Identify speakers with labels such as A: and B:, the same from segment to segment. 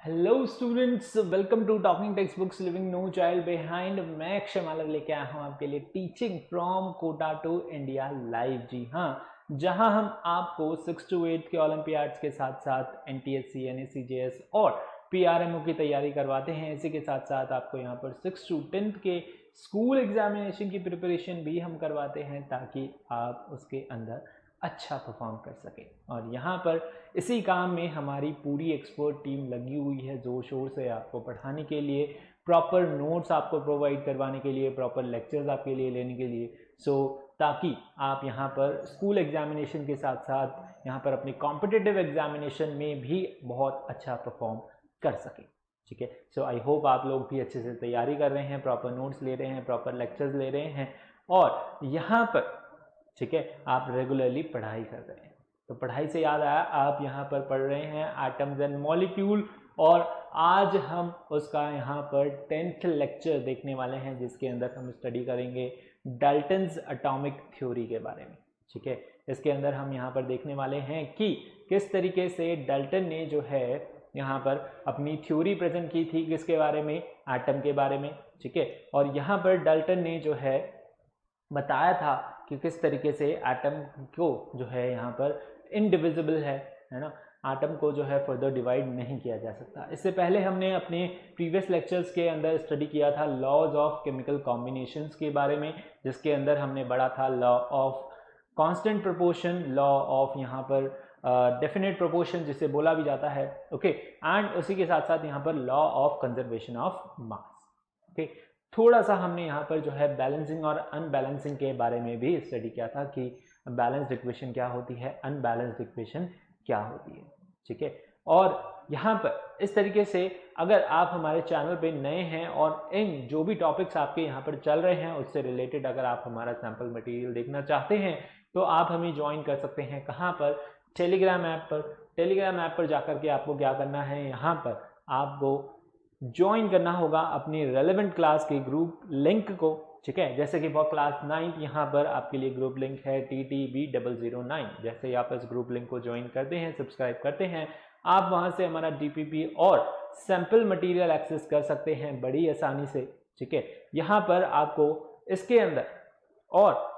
A: Hello students, welcome to talking text books living no child behind. मैं क्षमालव लेके आया हूँ आपके लिए teaching from Kota to India live. जी हाँ, जहाँ हम आपको 6 to 8 के ओलंपियाड्स के साथ साथ एनटीएससी, एनएससीजेएस और पीआरएमओ की तैयारी करवाते हैं। इसी के साथ साथ आपको यहाँ पर 6 to 10 के स्कूल एग्जामिनेशन की प्रिपरेशन भी हम करवाते हैं ताकि आप उसके अंदर अच्छा परफॉर्म कर सकें। और यहाँ पर इसी काम में हमारी पूरी एक्सपर्ट टीम लगी हुई है जोर शोर से आपको पढ़ाने के लिए, प्रॉपर नोट्स आपको प्रोवाइड करवाने के लिए, प्रॉपर लेक्चर्स आपके लिए लेने के लिए, ताकि आप यहाँ पर स्कूल एग्जामिनेशन के साथ साथ यहाँ पर अपने कॉम्पिटिटिव एग्जामिनेशन में भी बहुत अच्छा परफॉर्म कर सकें। ठीक है, सो आई होप आप लोग भी अच्छे से तैयारी कर रहे हैं, प्रॉपर नोट्स ले रहे हैं, प्रॉपर लेक्चर्स ले रहे हैं और यहाँ पर ठीक है आप रेगुलरली पढ़ाई कर रहे हैं। तो पढ़ाई से याद आया, आप यहाँ पर पढ़ रहे हैं एटम्स एंड मॉलिक्यूल और आज हम उसका यहाँ पर 10th लेक्चर देखने वाले हैं जिसके अंदर हम स्टडी करेंगे डाल्टन्स एटॉमिक थ्योरी के बारे में। ठीक है, इसके अंदर हम यहाँ पर देखने वाले हैं कि किस तरीके से डाल्टन ने जो है यहाँ पर अपनी थ्योरी प्रेजेंट की थी, किसके बारे में, एटम के बारे में। ठीक है, और यहाँ पर डाल्टन ने जो है बताया था कि किस तरीके से एटम को जो है यहाँ पर इनडिविजिबल है ना, एटम को जो है फर्दर डिवाइड नहीं किया जा सकता। इससे पहले हमने अपने प्रीवियस लेक्चर्स के अंदर स्टडी किया था लॉज ऑफ केमिकल कॉम्बिनेशंस के बारे में, जिसके अंदर हमने पढ़ा था law of constant proportion, law of यहाँ पर डेफिनेट प्रोपोर्शन जिसे बोला भी जाता है। ओके, एंड उसी के साथ साथ यहाँ पर law of conservation of mass. Okay, थोड़ा सा हमने यहाँ पर जो है बैलेंसिंग और अनबैलेंसिंग के बारे में भी स्टडी किया था कि बैलेंस्ड इक्वेशन क्या होती है, अनबैलेंस्ड इक्वेशन क्या होती है। ठीक है, और यहाँ पर इस तरीके से अगर आप हमारे चैनल पे नए हैं और इन जो भी टॉपिक्स आपके यहाँ पर चल रहे हैं उससे रिलेटेड अगर आप हमारा सैम्पल मटेरियल देखना चाहते हैं तो आप हमें ज्वाइन कर सकते हैं। कहाँ पर? टेलीग्राम ऐप पर। टेलीग्राम ऐप पर जाकर के आपको क्या करना है, यहाँ पर आपको ज्वाइन करना होगा अपनी रेलेवेंट क्लास के ग्रुप लिंक को। ठीक है, जैसे कि वो क्लास 9 यहाँ पर आपके लिए ग्रुप लिंक है TTB009। जैसे ही आप इस ग्रुप लिंक को ज्वाइन करते हैं, सब्सक्राइब करते हैं, आप वहां से हमारा DPP और सैंपल मटेरियल एक्सेस कर सकते हैं बड़ी आसानी से। ठीक है, यहाँ पर आपको इसके अंदर और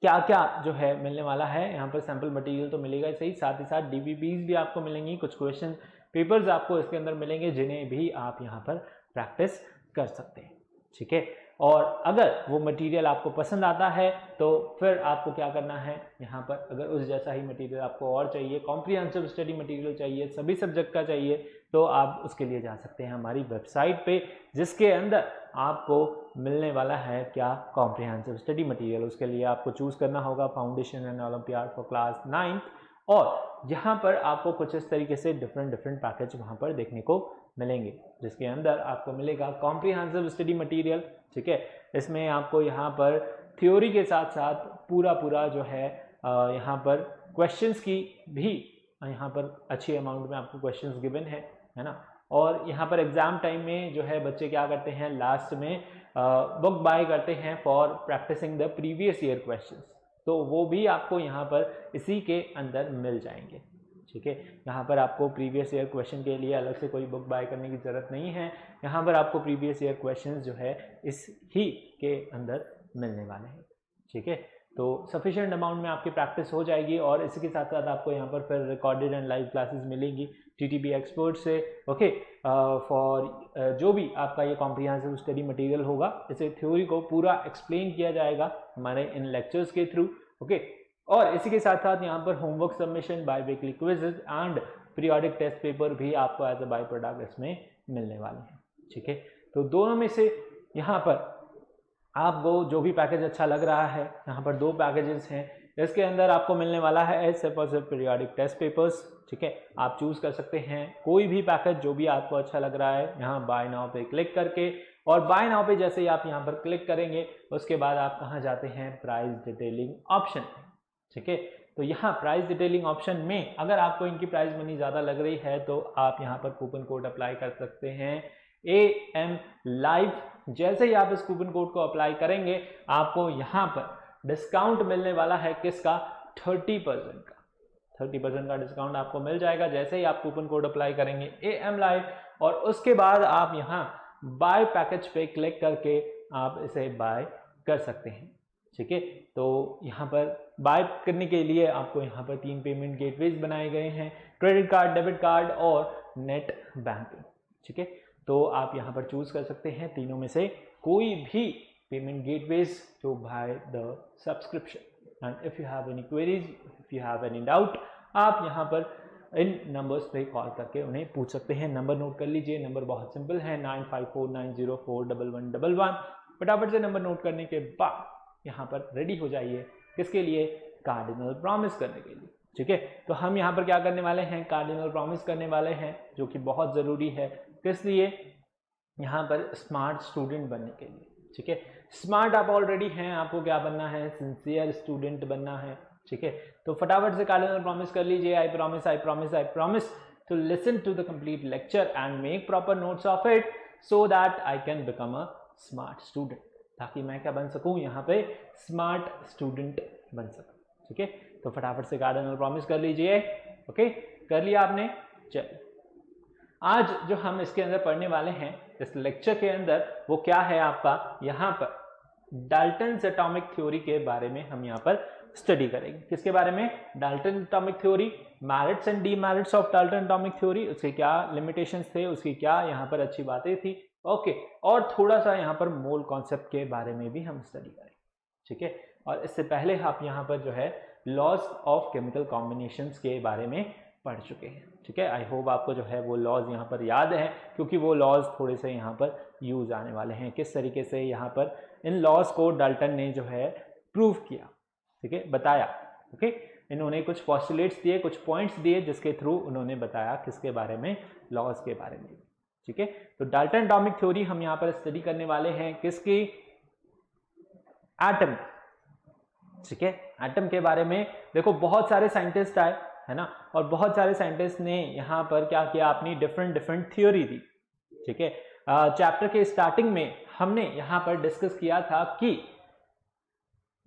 A: क्या क्या जो है मिलने वाला है, यहाँ पर सैंपल मटेरियल तो मिलेगा ही सही, साथ ही साथ DPPs भी आपको मिलेंगी, कुछ क्वेश्चन पेपर्स आपको इसके अंदर मिलेंगे जिन्हें भी आप यहाँ पर प्रैक्टिस कर सकते हैं। ठीक है, और अगर वो मटेरियल आपको पसंद आता है तो फिर आपको क्या करना है, यहाँ पर अगर उस जैसा ही मटेरियल आपको और चाहिए, कॉम्प्रिहेंसिव स्टडी मटेरियल चाहिए, सभी सब्जेक्ट का चाहिए, तो आप उसके लिए जा सकते हैं हमारी वेबसाइट पे, जिसके अंदर आपको मिलने वाला है क्या, कॉम्प्रिहेंसिव स्टडी मटेरियल। उसके लिए आपको चूज करना होगा foundation and olympiad for class 9, और यहाँ पर आपको कुछ इस तरीके से डिफरेंट पैकेज वहाँ पर देखने को मिलेंगे, जिसके अंदर आपको मिलेगा कॉम्प्रिहेंसिव स्टडी मटेरियल। ठीक है, इसमें आपको यहाँ पर थ्योरी के साथ साथ पूरा जो है यहाँ पर क्वेश्चंस की भी यहाँ पर अच्छी अमाउंट में आपको क्वेश्चंस गिवन है ना। और यहाँ पर एग्जाम टाइम में जो है बच्चे क्या करते हैं, लास्ट में बुक बाय करते हैं for practising the previous year questions, तो वो भी आपको यहाँ पर इसी के अंदर मिल जाएंगे। ठीक है, यहाँ पर आपको प्रीवियस ईयर क्वेश्चन के लिए अलग से कोई बुक बाय करने की ज़रूरत नहीं है, यहाँ पर आपको प्रीवियस ईयर क्वेश्चंस जो है इस ही के अंदर मिलने वाले हैं। ठीक है, तो सफिशिएंट अमाउंट में आपकी प्रैक्टिस हो जाएगी और इसी के साथ साथ आपको यहाँ पर फिर रिकॉर्डेड एंड लाइव क्लासेस मिलेंगी TTB एक्सपर्ट से। ओके, फॉर जो भी आपका ये कॉम्प्रिहेंसिव स्टडी मटेरियल होगा, इसे थ्योरी को पूरा एक्सप्लेन किया जाएगा हमारे इन लेक्चर्स के थ्रू। ओके, और इसी के साथ साथ यहाँ पर homework submission, biweekly quizzes and periodic test paper भी आपको एज अ बाई प्रोडक्ट इसमें मिलने वाले हैं। ठीक है, तो दोनों में से यहाँ पर आपको जो भी पैकेज अच्छा लग रहा है, यहाँ पर 2 पैकेजेस हैं, इसके अंदर आपको मिलने वाला है सिर्फ और सिर्फ पीरियोडिक टेस्ट पेपर्स। ठीक है, आप चूज कर सकते हैं कोई भी पैकेज जो भी आपको अच्छा लग रहा है, यहाँ बाय नाउ पे क्लिक करके, और बाय नाउ पे जैसे ही आप यहाँ पर क्लिक करेंगे उसके बाद आप कहाँ जाते हैं, प्राइस डिटेलिंग ऑप्शन। ठीक है, तो यहाँ प्राइस डिटेलिंग ऑप्शन में अगर आपको इनकी प्राइस मनी ज़्यादा लग रही है तो आप यहाँ पर कूपन कोड अप्लाई कर सकते हैं AM लाइव। जैसे ही आप इस कूपन कोड को अप्लाई करेंगे आपको यहाँ पर डिस्काउंट मिलने वाला है किसका, 30% का। 30% का डिस्काउंट आपको मिल जाएगा जैसे ही आप कूपन कोड अप्लाई करेंगे AM लाइव, और उसके बाद आप यहाँ बाय पैकेज पे क्लिक करके आप इसे बाय कर सकते हैं। ठीक है, तो यहाँ पर बाय करने के लिए आपको यहाँ पर 3 पेमेंट गेटवेज बनाए गए हैं, क्रेडिट कार्ड, डेबिट कार्ड और नेट बैंकिंग। ठीक है, तो आप यहाँ पर चूज कर सकते हैं तीनों में से कोई भी payment gateways to buy the subscription. And if you have any queries, if you have any doubt, आप यहाँ पर इन नंबर्स पे कॉल करके उन्हें पूछ सकते हैं। नंबर नोट कर लीजिए, नंबर बहुत सिंपल है 9549041111। फटाफट से नंबर नोट करने के बाद यहाँ पर रेडी हो जाइए, किसके लिए? कार्डिनल प्रॉमिस करने के लिए। ठीक है, तो हम यहाँ पर क्या करने वाले हैं? कार्डिनल प्रॉमिस करने वाले हैं, जो कि बहुत ज़रूरी है। किस लिए? यहाँ पर स्मार्ट स्टूडेंट बनने के लिए। ठीक है, स्मार्ट आप ऑलरेडी हैं, आपको क्या बनना है? सिंसियर स्टूडेंट बनना है। ठीक है, तो फटाफट से कार्डिनल प्रॉमिस कर लीजिए। I promise to listen to the complete lecture and make proper notes of it so that I can become a smart student, ताकि मैं क्या बन सकूं? यहाँ पे स्मार्ट स्टूडेंट बन सकूं। ठीक है, तो फटाफट से कार्डिनल प्रॉमिस कर लीजिए। ओके, कर लिया आपने? चलिए, आज जो हम इसके अंदर पढ़ने वाले हैं इस लेक्चर के अंदर, वो क्या है आपका? यहाँ पर डाल्टन्स एटॉमिक थ्योरी के बारे में हम यहाँ पर स्टडी करेंगे। किसके बारे में? Dalton atomic theory, merits and demerits of Dalton atomic theory, उसके क्या लिमिटेशंस थे, उसकी क्या यहाँ पर अच्छी बातें थी। ओके, और थोड़ा सा यहाँ पर मोल कॉन्सेप्ट के बारे में भी हम स्टडी करेंगे। ठीक है, और इससे पहले आप यहाँ पर जो है लॉज ऑफ केमिकल कॉम्बिनेशंस के बारे में पढ़ चुके हैं। ठीक है, आई होप आपको जो है वो लॉज यहाँ पर याद है, क्योंकि वो लॉज थोड़े से यहाँ पर यूज आने वाले हैं। किस तरीके से यहाँ पर इन लॉज को डाल्टन ने जो है प्रूव किया, ठीक है, बताया। ओके, इन्होंने कुछ पॉस्टुलेट्स दिए, कुछ पॉइंट्स दिए, जिसके थ्रू उन्होंने बताया किसके बारे में? लॉज के बारे में। ठीक है, तो डाल्टन एटॉमिक थ्योरी हम यहाँ पर स्टडी करने वाले हैं। किसकी? एटम। ठीक है, एटम के बारे में देखो बहुत सारे साइंटिस्ट आए, है ना, और बहुत सारे साइंटिस्ट ने यहाँ पर क्या किया? अपनी डिफरेंट थ्योरी दी। ठीक है, चैप्टर के स्टार्टिंग में हमने यहाँ पर डिस्कस किया था कि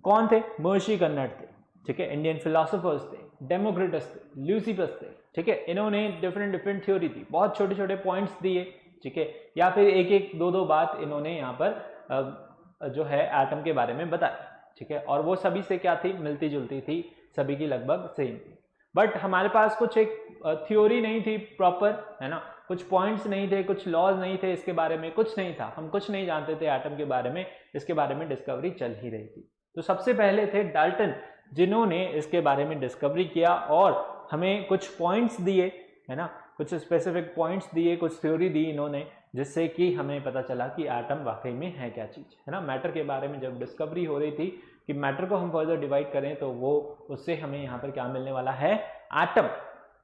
A: कौन थे? महर्षि कर्नाड थे। ठीक है, इंडियन फिलोसोफर्स थे, डेमोक्रिटस थे, ल्यूसिफस थे। ठीक है, इन्होंने डिफरेंट थ्योरी दी, बहुत छोटे छोटे पॉइंट्स दिए। ठीक है, या फिर एक दो बात इन्होंने यहाँ पर जो है एटम के बारे में बताया। ठीक है, और वो सभी से क्या थी? मिलती जुलती थी, सभी की लगभग सेम थी। बट हमारे पास कुछ एक थ्योरी नहीं थी प्रॉपर, है ना, कुछ पॉइंट्स नहीं थे, कुछ लॉज नहीं थे, इसके बारे में कुछ नहीं था, हम कुछ नहीं जानते थे एटम के बारे में, इसके बारे में डिस्कवरी चल ही रही थी। तो सबसे पहले थे डाल्टन, जिन्होंने इसके बारे में डिस्कवरी किया और हमें कुछ पॉइंट्स दिए, है ना, कुछ स्पेसिफिक पॉइंट्स दिए, कुछ थ्योरी दी इन्होंने, जिससे कि हमें पता चला कि एटम वाकई में है क्या चीज़, है ना। मैटर के बारे में जब डिस्कवरी हो रही थी कि मैटर को हम फर्दर डिवाइड करें तो वो उससे हमें यहाँ पर क्या मिलने वाला है? एटम।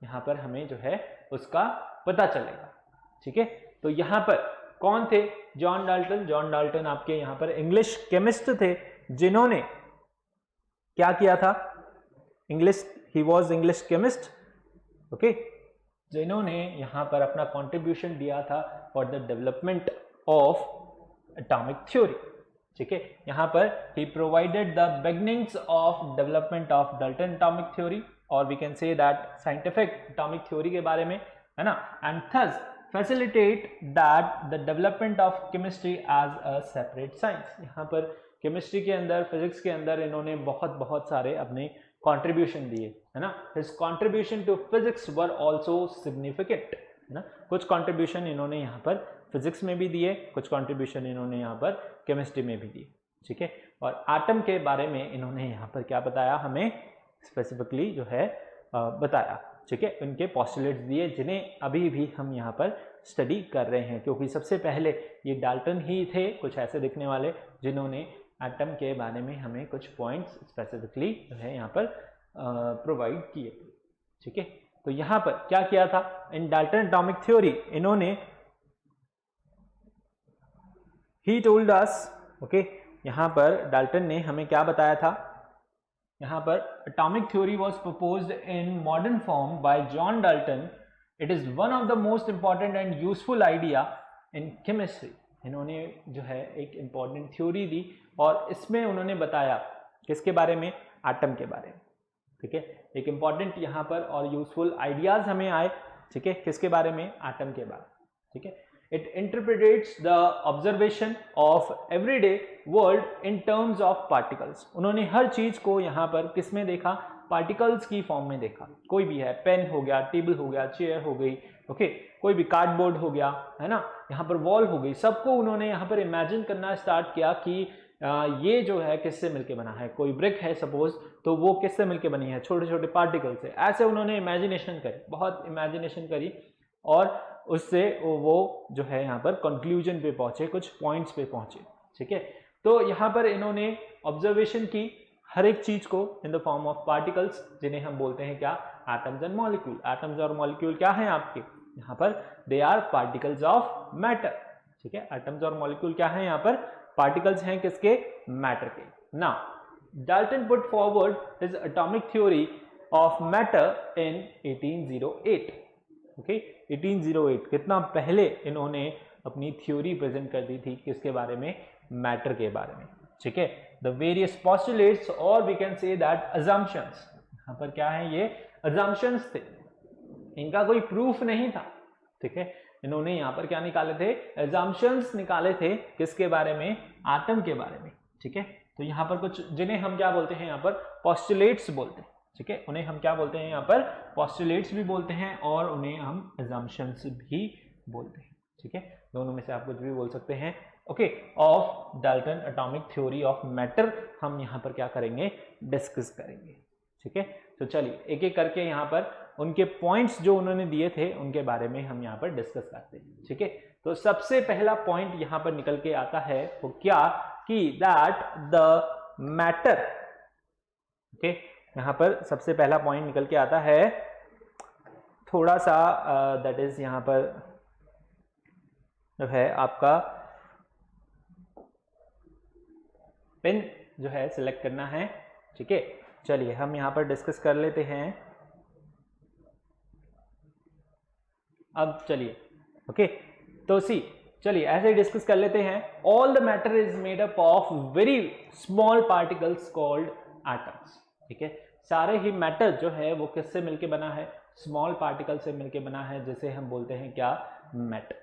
A: यहाँ पर हमें जो है उसका पता चलेगा। ठीक है, तो यहाँ पर कौन थे? John Dalton. जॉन डाल्टन आपके यहाँ पर इंग्लिश केमिस्ट थे, जिन्होंने क्या किया था? He was English chemist. Okay, जिन्होंने यहाँ पर अपना कॉन्ट्रीब्यूशन दिया था for the development of atomic theory. ठीक है, यहाँ पर he provided the beginnings of development of Dalton atomic theory, और we can say that scientific atomic theory के बारे में, है ना, and thus facilitate that the development of chemistry as a separate science. यहाँ पर केमिस्ट्री के अंदर, फिजिक्स के अंदर इन्होंने बहुत सारे अपने कंट्रीब्यूशन दिए, है ना। His contribution to physics were also significant, है ना। कुछ कंट्रीब्यूशन इन्होंने यहाँ पर फिजिक्स में भी दिए, कुछ कंट्रीब्यूशन इन्होंने यहाँ पर केमिस्ट्री में भी दिए। ठीक है, और एटम के बारे में इन्होंने यहाँ पर क्या बताया? हमें स्पेसिफिकली जो है बताया। ठीक है, उनके पॉस्टुलेट्स दिए, जिन्हें अभी भी हम यहाँ पर स्टडी कर रहे हैं, क्योंकि सबसे पहले ये डाल्टन ही थे, कुछ ऐसे दिखने वाले, जिन्होंने एटम के बारे में हमें कुछ पॉइंट्स स्पेसिफिकली जो है यहाँ पर प्रोवाइड किए। ठीक है, तो यहाँ पर क्या किया था? इन डाल्टन एटॉमिक थ्योरी इन्होंने ही टोल्ड अस, ओके, यहाँ पर डाल्टन ने हमें क्या बताया था? यहाँ पर atomic theory was proposed in modern form by John Dalton. It is one of the most important and useful idea in chemistry. इन्होंने जो है एक इंपॉर्टेंट थ्योरी दी, और इसमें उन्होंने बताया किसके बारे में? एटम के बारे में। ठीक है, एक इंपॉर्टेंट यहाँ पर और यूजफुल आइडियाज हमें आए, ठीक है, किसके बारे में, एटम के बारे में, ठीक है। It interprets the observation of everyday world in terms of particles. उन्होंने हर चीज को यहाँ पर किस में देखा, पार्टिकल्स की फॉर्म में देखा। कोई भी है, पेन हो गया, टेबल हो गया, चेयर हो गई, ओके, कोई भी कार्डबोर्ड हो गया, है ना, यहाँ पर वॉल हो गई, सबको उन्होंने यहाँ पर इमेजिन करना स्टार्ट किया कि ये जो है किससे मिलके बना है। कोई ब्रिक है सपोज, तो वो किससे मिलके बनी है, छोटे छोटे पार्टिकल से। ऐसे उन्होंने इमेजिनेशन करी, बहुत इमेजिनेशन करी, और उससे वो जो है यहाँ पर कंक्लूजन पे पहुंचे, कुछ पॉइंट्स पे पहुंचे, ठीक है। तो यहाँ पर इन्होंने ऑब्जर्वेशन की हर एक चीज को in the form of particles, जिन्हें हम बोलते हैं क्या, एटम्स एंड मॉलिक्यूल। एटम्स और मॉलिक्यूल क्या है आपके यहाँ पर, they are particles of matter, ठीक है। एटम्स और मॉलिक्यूल क्या है यहाँ पर, पार्टिकल्स हैं किसके, मैटर के। Now Dalton put forward his atomic theory of matter in 1808, okay, 1808, कितना पहले इन्होंने अपनी थ्योरी प्रेजेंट कर दी थी, किसके बारे में, मैटर के बारे में, ठीक है। द वेरियस पोस्टुलेट्स, और we can say that assumptions, यहाँ पर क्या है, ये अजम्पशंस थे, इनका कोई प्रूफ नहीं था, ठीक है। इन्होंने यहाँ पर क्या निकाले थे, अजम्पशंस निकाले थे, किसके बारे में, एटम के बारे में, ठीक है। तो यहाँ पर कुछ जिन्हें हम क्या बोलते हैं यहाँ पर, पोस्टुलेट्स बोलते हैं, ठीक है। उन्हें हम क्या बोलते हैं यहाँ पर, पोस्टुलेट्स भी बोलते हैं, और उन्हें हम अजम्पशंस भी बोलते हैं, ठीक है। दोनों में से आप कुछ भी बोल सकते हैं, okay. Of Dalton atomic theory of matter हम यहाँ पर क्या करेंगे, डिस्कस करेंगे, ठीक है। तो चलिए एक एक करके यहाँ पर उनके पॉइंट्स जो उन्होंने दिए थे उनके बारे में हम यहाँ पर डिस्कस करते हैं, ठीक है। तो सबसे पहला पॉइंट यहाँ पर निकल के आता है वो क्या, कि दैट द मैटर, ओके, यहाँ पर सबसे पहला पॉइंट निकल के आता है, थोड़ा सा दैट इज यहाँ पर जो है आपका पेन जो है सिलेक्ट करना है, ठीक है। चलिए हम यहाँ पर डिस्कस कर लेते हैं। अब चलिए, ओके, तो सी, चलिए ऐसे डिस्कस कर लेते हैं। All the matter is made up of very small particles called atoms, ठीक है। सारे ही मैटर जो है वो किससे मिलके बना है, स्मॉल पार्टिकल से मिलके बना है, जिसे हम बोलते हैं क्या, मैटर,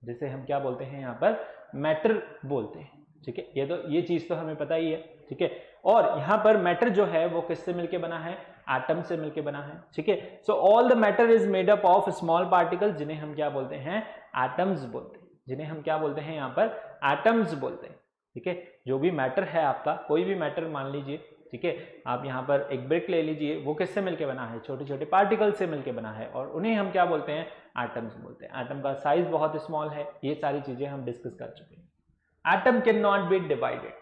A: जिसे हम क्या बोलते हैं यहाँ पर, मैटर बोलते हैं, ठीक है। ये चीज तो हमें पता ही है, ठीक है। और यहाँ पर मैटर जो है वो किससे मिलके बना है, एटम से मिलके बना है, ठीक है। So all the matter is made up of small particles, जिन्हें हम क्या बोलते हैं, एटम्स बोलते हैं, जिन्हें हम क्या बोलते हैं यहाँ पर, एटम्स बोलते हैं, ठीक है। जो भी मैटर है आपका, कोई भी मैटर मान लीजिए, ठीक है, आप यहाँ पर एक ब्रिक ले लीजिए, वो किससे मिलके बना है, छोटे छोटे पार्टिकल से मिलके बना है, और उन्हें हम क्या बोलते हैं, एटम्स बोलते हैं। एटम का साइज बहुत स्मॉल है, ये सारी चीजें हम डिस्कस कर चुके हैं। Atom can not be divided.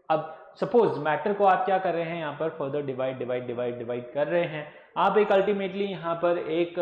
A: अब सपोज मैटर को आप क्या कर रहे हैं, यहाँ पर फर्दर डिवाइड कर रहे हैं, आप एक अल्टीमेटली यहाँ पर एक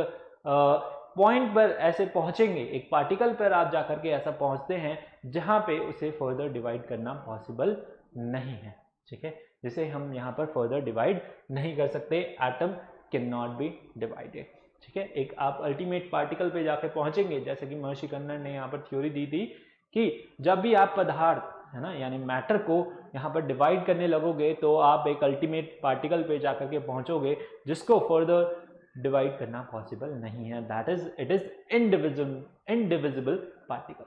A: पॉइंट पर ऐसे पहुंचेंगे, एक पार्टिकल पर आप जाकर के ऐसा पहुंचते हैं जहां पे उसे फर्दर डिवाइड करना पॉसिबल नहीं है, ठीक है, जिसे हम यहाँ पर फर्दर डिवाइड नहीं कर सकते। Atom can not be divided, ठीक है। एक आप अल्टीमेट पार्टिकल पे जाके पहुंचेंगे, जैसे कि महर्षि कन्नड़ ने यहाँ पर थ्योरी दी थी कि जब भी आप पदार्थ है ना, यानी मैटर को यहाँ पर डिवाइड करने लगोगे तो आप एक अल्टीमेट पार्टिकल पे जाकर के पहुंचोगे जिसको फर्दर डिवाइड करना पॉसिबल नहीं है, that is it is indivisible particle,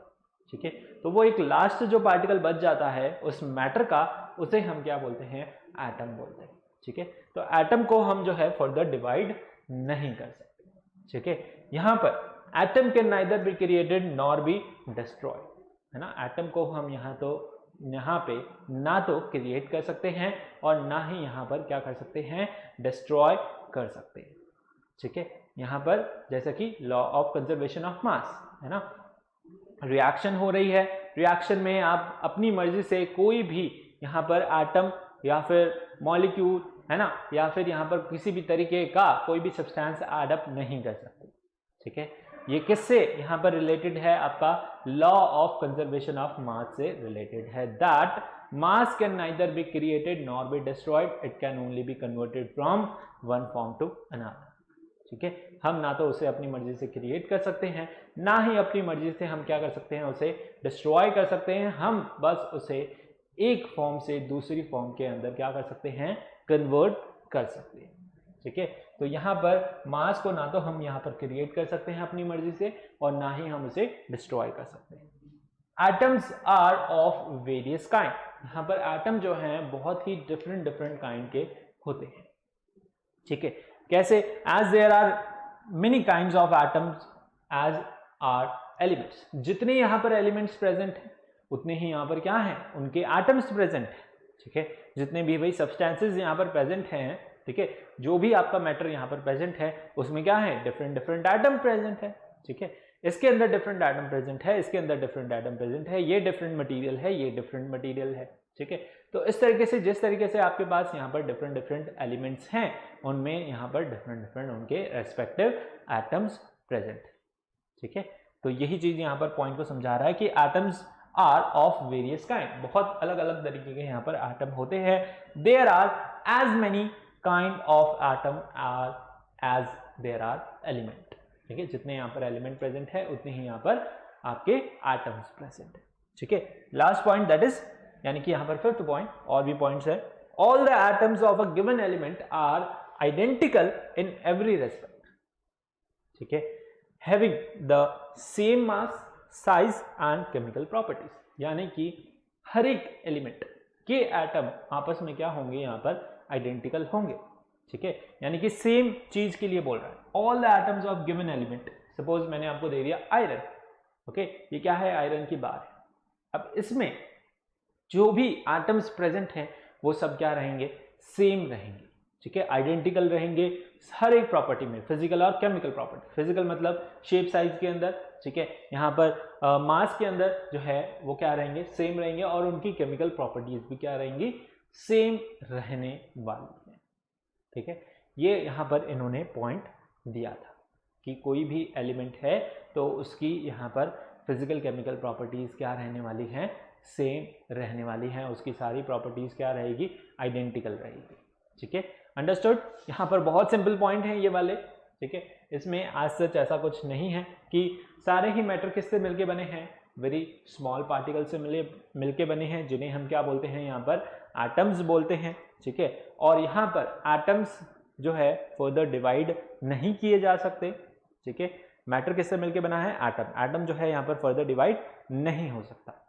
A: ठीक है। तो वो एक लास्ट जो पार्टिकल बच जाता है उस मैटर का, उसे हम क्या बोलते हैं, एटम बोलते हैं, ठीक है। तो एटम को हम जो है फर्दर डिवाइड नहीं कर सकते, ठीक है। यहाँ पर atom can neither be created nor be destroyed, है ना। एटम को हम यहाँ पे ना तो क्रिएट कर सकते हैं और ना ही यहाँ पर क्या कर सकते हैं, डिस्ट्रॉय कर सकते हैं, ठीक है। यहाँ पर जैसा कि लॉ ऑफ कंजर्वेशन ऑफ मास है ना, रिएक्शन हो रही है, रिएक्शन में आप अपनी मर्जी से कोई भी यहाँ पर एटम या फिर मॉलिक्यूल है ना, या फिर यहाँ पर किसी भी तरीके का कोई भी सब्सटेंस ऐड अप नहीं कर सकते, ठीक है। ये किससे यहाँ पर रिलेटेड है, आपका law of conservation of mass से रिलेटेड है, that mass can neither be created nor be destroyed, it can only be converted from one form to another, ठीक है। हम ना तो उसे अपनी मर्जी से क्रिएट कर सकते हैं, ना ही अपनी मर्जी से हम क्या कर सकते हैं, उसे डिस्ट्रॉय कर सकते हैं। हम बस उसे एक फॉर्म से दूसरी फॉर्म के अंदर क्या कर सकते हैं, कन्वर्ट कर सकते हैं, ठीक है। तो यहाँ पर मास को ना तो हम यहाँ पर क्रिएट कर सकते हैं अपनी मर्जी से और ना ही हम उसे डिस्ट्रॉय कर सकते हैं। Atoms are of various kind, यहाँ पर एटम जो हैं बहुत ही डिफरेंट डिफरेंट काइंड के होते हैं, ठीक है। कैसे? As there are many kinds of atoms as are elements, जितने यहाँ पर एलिमेंट्स प्रेजेंट हैं उतने ही यहाँ पर क्या हैं, उनके एटम्स प्रेजेंट हैं, ठीक है। जितने भी भाई सब्सटेंसेस यहाँ पर प्रेजेंट हैं, ठीक है, जो भी आपका मैटर यहाँ पर प्रेजेंट है उसमें क्या है, डिफरेंट डिफरेंट एटम प्रेजेंट है, ठीक है। इसके अंदर डिफरेंट एटम प्रेजेंट है, इसके अंदर डिफरेंट एटम प्रेजेंट है, ये डिफरेंट मटेरियल है, ये डिफरेंट मटेरियल है, ठीक है। तो इस तरीके से जिस तरीके से आपके पास यहाँ पर डिफरेंट डिफरेंट एलिमेंट्स हैं उनमें यहाँ पर डिफरेंट डिफरेंट उनके रेस्पेक्टिव एटम्स प्रेजेंट, ठीक है। तो यही चीज यहाँ पर पॉइंट को समझा रहा है कि atoms are of various kind, बहुत अलग अलग तरीके के यहाँ पर एटम होते हैं। There are as many kind of atom are as there are element, ठीक है। जितने यहाँ पर एलिमेंट प्रेजेंट है उतने ही यहाँ पर आपके एटम्स प्रेजेंट है, ठीक है। लास्ट पॉइंट दैट इज, यानी कि यहाँ पर फिफ्थ पॉइंट, और भी पॉइंट्स है। All the atoms of a given element are identical in every respect, ठीक है, having the same mass, size and chemical properties, यानी कि हर एक एलिमेंट के एटम आपस में क्या होंगे, यहाँ पर आइडेंटिकल होंगे, ठीक है। यानी कि सेम चीज के लिए बोल रहा है। All the atoms of given element, suppose मैंने आपको दे दिया आयरन, ओके, ये क्या है, आयरन की बार है। अब इसमें जो भी एटम्स प्रेजेंट हैं वो सब क्या रहेंगे, सेम रहेंगे, ठीक है, आइडेंटिकल रहेंगे हर एक प्रॉपर्टी में, फिजिकल और केमिकल प्रॉपर्टी। फिजिकल मतलब शेप साइज के अंदर, ठीक है, यहाँ पर मास के अंदर जो है वो क्या रहेंगे, सेम रहेंगे, और उनकी केमिकल प्रॉपर्टीज भी क्या रहेंगी, सेम रहने वाली है, ठीक है। ये यहाँ पर इन्होंने पॉइंट दिया था कि कोई भी एलिमेंट है तो उसकी यहाँ पर फिजिकल केमिकल प्रॉपर्टीज क्या रहने वाली हैं, सेम रहने वाली हैं, उसकी सारी प्रॉपर्टीज क्या रहेगी, आइडेंटिकल रहेगी, ठीक है। अंडरस्टूड? यहाँ पर बहुत सिंपल पॉइंट है ये वाले, ठीक है। इसमें आज सच ऐसा कुछ नहीं है कि सारे ही मैटर किससे मिलके बने हैं, वेरी स्मॉल पार्टिकल से मिलके बने हैं, जिन्हें हम क्या बोलते हैं, यहाँ पर एटम्स बोलते हैं, ठीक है। और यहाँ पर एटम्स जो है फर्दर डिवाइड नहीं किए जा सकते, ठीक है। मैटर किससे मिलके बना है, एटम। एटम जो है यहाँ पर फर्दर डिवाइड नहीं हो सकता।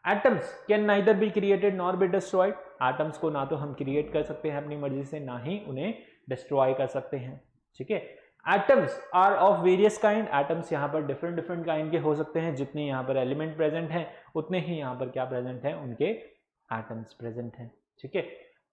A: Atoms can neither be created nor be destroyed, atoms को ना तो हम क्रिएट कर सकते हैं अपनी मर्जी से, ना ही उन्हें डिस्ट्रॉय कर सकते हैं, ठीक है। Atoms are of various kind, atoms यहाँ पर डिफरेंट डिफरेंट काइंड के हो सकते हैं, जितने यहाँ पर एलिमेंट प्रेजेंट हैं उतने ही यहाँ पर क्या प्रेजेंट हैं, उनके एटम्स प्रेजेंट हैं, ठीक है।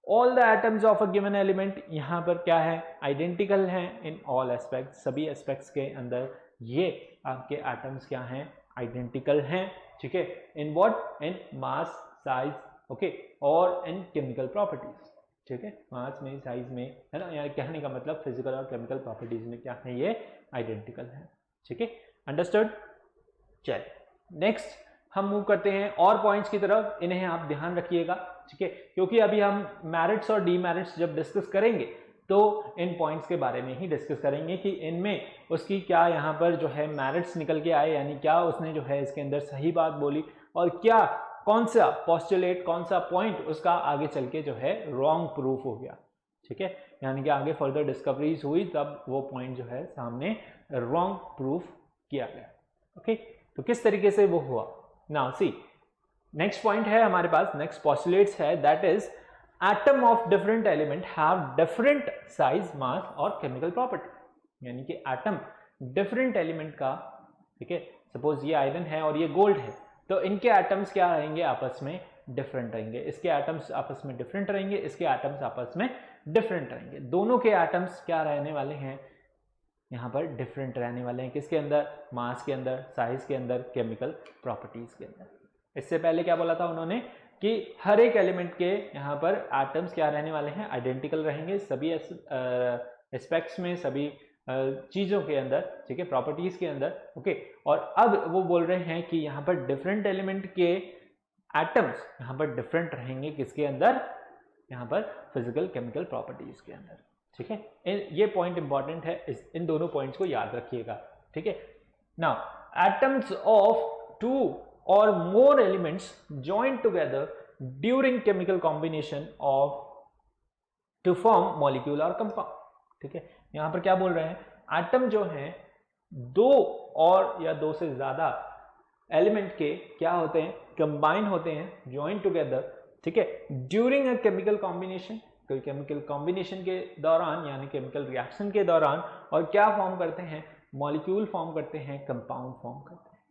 A: All the atoms of a given element, यहाँ पर क्या है, आइडेंटिकल हैं इन ऑल एस्पेक्ट, सभी एस्पेक्ट्स के अंदर ये आपके एटम्स क्या हैं, आइडेंटिकल हैं, ठीक है। In what, in mass, size, okay, और इन केमिकल प्रॉपर्टीज, ठीक है। मास में, साइज में, है ना, यानी कहने का मतलब फिजिकल और केमिकल प्रॉपर्टीज में क्या है, ये आइडेंटिकल है, ठीक है। अंडरस्टूड? चलिए नेक्स्ट हम मूव करते हैं और पॉइंट्स की तरफ, इन्हें आप ध्यान रखिएगा, ठीक है, क्योंकि अभी हम मेरिट्स और डीमेरिट्स जब डिस्कस करेंगे तो इन पॉइंट्स के बारे में ही डिस्कस करेंगे कि इनमें उसकी क्या यहाँ पर जो है मेरिट्स निकल के आए, यानी क्या उसने जो है इसके अंदर सही बात बोली, और क्या कौन सा पोस्टुलेट, कौन सा पॉइंट उसका आगे चल के जो है रॉन्ग प्रूफ हो गया, ठीक है। यानी कि आगे फर्दर डिस्कवरीज हुई तब वो पॉइंट जो है सामने रॉन्ग प्रूफ किया गया, ओके। तो किस तरीके से वो हुआ, नाउ सी नेक्स्ट पॉइंट है हमारे पास, नेक्स्ट पोस्टुलेट्स है, that is atom of different element have different size, mass और केमिकल प्रॉपर्टी, यानी कि एटम डिफरेंट एलिमेंट का, ठीक है, सपोज ये आयरन है और ये गोल्ड है, तो इनके एटम्स क्या रहेंगे, आपस में डिफरेंट रहेंगे, इसके एटम्स आपस में डिफरेंट रहेंगे, इसके एटम्स आपस में डिफरेंट रहेंगे, दोनों के एटम्स क्या रहने वाले हैं, यहाँ पर डिफरेंट रहने वाले हैं, किसके अंदर, मास के अंदर, साइज के अंदर, केमिकल प्रॉपर्टीज के अंदर। इससे पहले क्या बोला था उन्होंने कि हर एक एलिमेंट के यहाँ पर एटम्स क्या रहने वाले हैं, आइडेंटिकल रहेंगे सभी एस्पेक्ट्स में, सभी चीजों के अंदर, ठीक है, प्रॉपर्टीज के अंदर, ओके। और अब वो बोल रहे हैं कि यहाँ पर डिफरेंट एलिमेंट के एटम्स यहाँ पर डिफरेंट रहेंगे, किसके अंदर, यहाँ पर फिजिकल केमिकल प्रॉपर्टीज के अंदर, ठीक है। ये पॉइंट इंपॉर्टेंट है, इन दोनों पॉइंट्स को याद रखिएगा, ठीक है। Now atoms of two or more elements joined together during chemical combination of to form molecule or compound, ठीक है, यहाँ पर क्या बोल रहे हैं, एटम जो है दो और या दो से ज्यादा एलिमेंट के क्या होते हैं, कंबाइन होते हैं, ज्वाइन टुगेदर, ठीक है, ड्यूरिंग अ केमिकल कॉम्बिनेशन, कोई केमिकल कॉम्बिनेशन के दौरान यानी केमिकल रिएक्शन के दौरान, और क्या फॉर्म करते हैं, मॉलिक्यूल फॉर्म करते हैं, कंपाउंड फॉर्म करते हैं,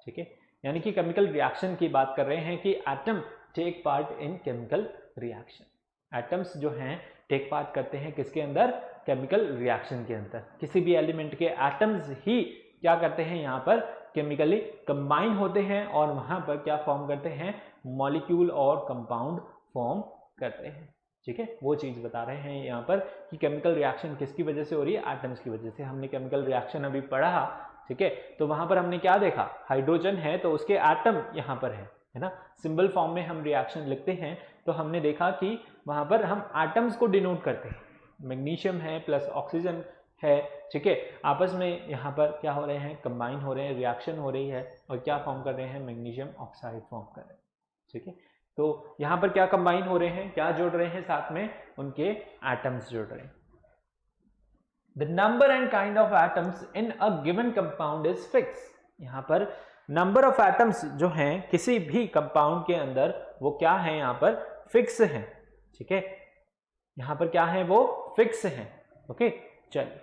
A: ठीक है। यानी कि केमिकल रिएक्शन की बात कर रहे हैं कि atom take part in chemical reaction, atoms जो हैं टेक पार्ट करते हैं किसके अंदर, केमिकल रिएक्शन के अंदर। किसी भी एलिमेंट के एटम्स ही क्या करते हैं, यहाँ पर केमिकली कंबाइन होते हैं और वहां पर क्या फॉर्म करते हैं, मॉलिक्यूल और कंपाउंड फॉर्म करते हैं, ठीक है। वो चीज बता रहे हैं यहाँ पर कि केमिकल रिएक्शन किसकी वजह से हो रही है, एटम्स की वजह से। हमने केमिकल रिएक्शन अभी पढ़ा, ठीक है, तो वहां पर हमने क्या देखा, हाइड्रोजन है तो उसके एटम यहाँ पर है ना, सिंबल फॉर्म में हम रिएक्शन लिखते हैं, तो हमने देखा कि वहां पर हम एटम्स को डिनोट करते हैं, मैग्नीशियम है प्लस ऑक्सीजन है, ठीक है, आपस में यहाँ पर क्या हो रहे हैं, कंबाइन हो रहे हैं, रिएक्शन हो रही है और क्या फॉर्म कर रहे हैं, मैग्नीशियम ऑक्साइड फॉर्म कर रहे हैं, ठीक है। तो यहाँ पर क्या कंबाइन हो रहे हैं, क्या जोड़ रहे हैं साथ में, उनके एटम्स जोड़ रहे हैं। The number and kind of atoms in a given compound is fixed. यहाँ पर नंबर ऑफ एटम्स जो हैं किसी भी कंपाउंड के अंदर वो क्या है, यहाँ पर फिक्स है, ठीक है, यहाँ पर क्या है, वो फिक्स है, ओके। चलिए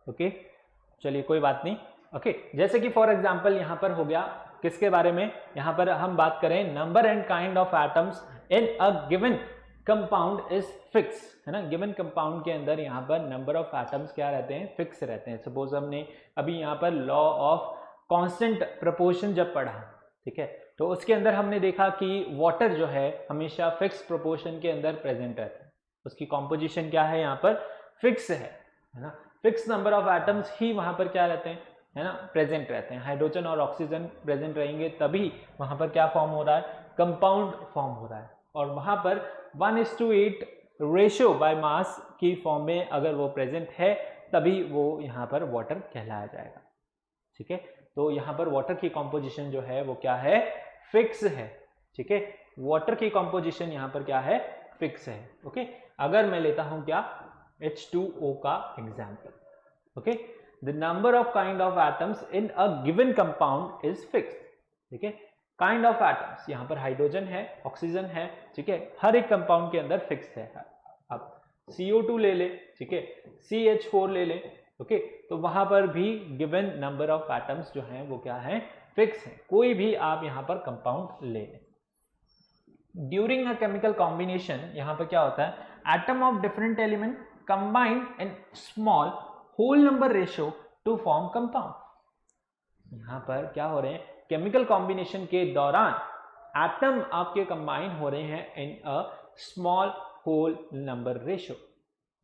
A: ओके, चलिए कोई बात नहीं, ओके। जैसे कि फॉर एग्जांपल यहाँ पर हो गया किसके बारे में, यहाँ पर हम बात करें number and kind of atoms in a given compound is fix, है ना। गिवन कंपाउंड के अंदर यहाँ पर नंबर ऑफ एटम्स क्या रहते हैं, फिक्स रहते हैं। सपोज हमने अभी यहाँ पर लॉ ऑफ कांस्टेंट प्रोपोर्शन जब पढ़ा, ठीक है, तो उसके अंदर हमने देखा कि वाटर जो है हमेशा फिक्स प्रोपोर्शन के अंदर प्रेजेंट रहता है, उसकी कॉम्पोजिशन क्या है, यहाँ पर फिक्स है ना। फिक्स नंबर ऑफ एटम्स ही वहां पर क्या रहते हैं, है ना, प्रेजेंट रहते हैं। हाइड्रोजन और ऑक्सीजन प्रेजेंट रहेंगे तभी वहां पर क्या फॉर्म हो रहा है, कंपाउंड फॉर्म हो रहा है। और वहां पर 1:8 रेशियो बाय मास की फॉर्म में अगर वो प्रेजेंट है तभी वो यहाँ पर वाटर कहलाया जाएगा, ठीक है। तो यहाँ पर वाटर की कॉम्पोजिशन जो है वो क्या है, फिक्स है, ठीक है। वाटर की कॉम्पोजिशन यहाँ पर क्या है, फिक्स है, ओके। अगर मैं लेता हूं क्या, H2O का example, okay, the number of kind of atoms in a given compound is fixed, ठीक है। काइंड ऑफ एटम्स यहाँ पर हाइड्रोजन है, ऑक्सीजन है, ठीक है, हर एक कंपाउंड के अंदर फिक्स है। अब CO2 ले ले, ठीक है, CH4 ले ले, ओके, तो वहां पर भी गिवन नंबर ऑफ एटम्स जो हैं वो क्या है, फिक्स है। कोई भी आप यहाँ पर कंपाउंड ले लें। ड्यूरिंग अ केमिकल कॉम्बिनेशन यहाँ पर क्या होता है, atom of different element combined in small whole number ratio to form compound। यहां पर क्या हो रहे हैं, केमिकल कॉम्बिनेशन के दौरान एटम आपके कंबाइन हो रहे हैं in a small whole number ratio,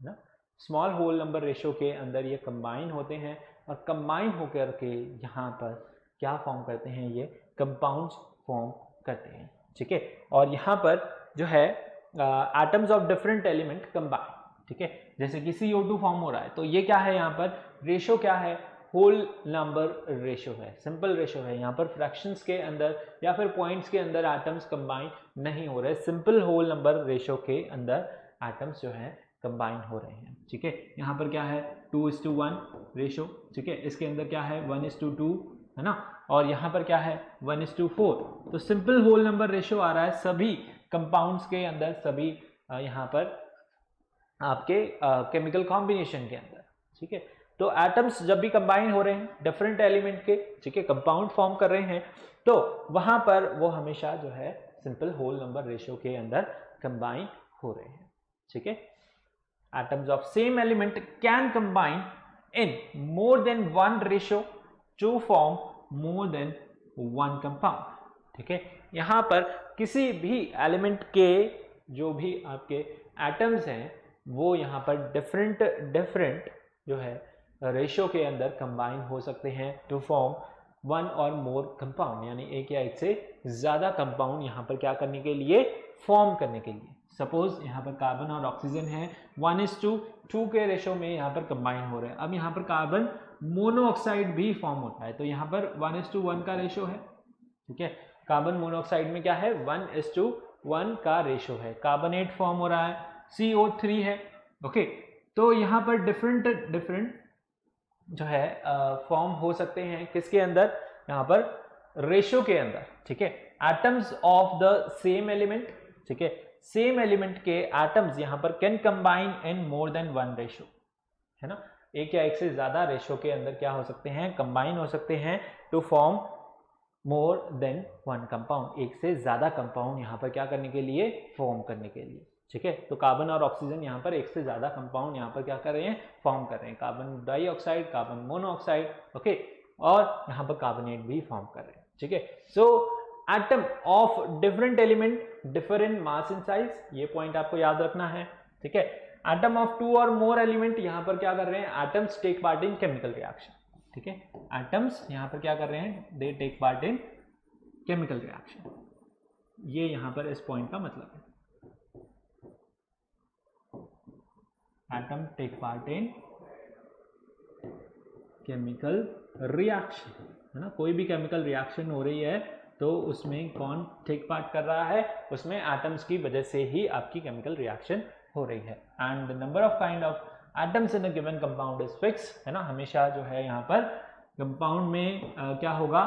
A: ना, स्मॉल होल नंबर रेशियो के अंदर ये कंबाइन होते हैं और कंबाइन होकर के यहाँ पर क्या फॉर्म करते हैं, ये कंपाउंड्स फॉर्म करते हैं, ठीक है। और यहाँ पर जो है atoms of different element combine, ठीक है, जैसे कि CO2 फॉर्म हो रहा है तो ये क्या है, यहाँ पर रेशो क्या है, होल नंबर रेशो है, सिंपल रेशो है। यहाँ पर फ्रैक्शंस के अंदर या फिर पॉइंट्स के अंदर एटम्स कंबाइन नहीं हो रहे, सिंपल होल नंबर रेशो के अंदर एटम्स जो है कंबाइन हो रहे हैं, ठीक है। यहाँ पर क्या है 2:1 रेशो, ठीक है, इसके अंदर क्या है 1:2, है ना, और यहाँ पर क्या है 1:4। तो सिंपल होल नंबर रेशो आ रहा है सभी कंपाउंड्स के अंदर, सभी यहाँ पर आपके केमिकल कॉम्बिनेशन के अंदर, ठीक है। तो एटम्स जब भी कंबाइन हो रहे हैं डिफरेंट एलिमेंट के, ठीक है, कंपाउंड फॉर्म कर रहे हैं, तो वहां पर वो हमेशा जो है सिंपल होल नंबर रेशियो के अंदर कंबाइन हो रहे हैं, ठीक है। Atoms of same element can combine in more than 1 ratio two form more than 1 compound, ठीक है। यहां पर किसी भी एलिमेंट के जो भी आपके एटम्स हैं वो यहाँ पर डिफरेंट जो है रेशियो के अंदर कंबाइन हो सकते हैं टू फॉर्म 1 और मोर कंपाउंड, यानी एक या एक से ज्यादा कंपाउंड यहाँ पर क्या करने के लिए, फॉर्म करने के लिए। सपोज यहाँ पर कार्बन और ऑक्सीजन है 1:2 के रेशियो में यहाँ पर कंबाइन हो रहे हैं। अब यहाँ पर कार्बन मोनोऑक्साइड भी फॉर्म होता है। तो यहाँ पर 1:1 का रेशो है, ठीक है। कार्बन मोनोऑक्साइड में क्या है, 1:1 का रेशो है। कार्बोनेट फॉर्म हो रहा है, CO3 है, ओके। तो यहाँ पर डिफरेंट जो है फॉर्म हो सकते हैं किसके अंदर, यहाँ पर रेशो के अंदर, ठीक है। Atoms of the same element, ठीक है, सेम एलिमेंट के एटम्स यहाँ पर can combine in more than 1 ratio, है ना। एक या एक से ज्यादा रेशो के अंदर क्या हो सकते हैं, कंबाइन हो सकते हैं to form more than 1 compound, एक से ज्यादा कंपाउंड यहाँ पर क्या करने के लिए, फॉर्म करने के लिए, ठीक है। तो कार्बन और ऑक्सीजन यहाँ पर एक से ज्यादा कंपाउंड यहाँ पर क्या कर रहे हैं, फॉर्म कर रहे हैं। Carbon dioxide, carbon monoxide, okay, और यहाँ पर कार्बोनेट भी फॉर्म कर रहे हैं, ठीक है। So atom of different element differ in mass and size, ये पॉइंट आपको याद रखना है, ठीक है। एटम ऑफ 2 और मोर एलिमेंट यहाँ पर क्या कर रहे हैं, atoms take part in chemical reaction, ठीक है। एटम्स यहाँ पर क्या कर रहे हैं, they take part in chemical reaction, ये यहाँ पर इस पॉइंट का मतलब है। Atom take part in chemical reaction, है ना। कोई भी केमिकल रिएक्शन हो रही है तो उसमें कौन टेक पार्ट कर रहा है, उसमें एटम्स की वजह से ही आपकी केमिकल रिएक्शन हो रही है। And the number of kind of atoms in a given compound is fix, है ना। हमेशा जो है यहाँ पर कंपाउंड में क्या होगा,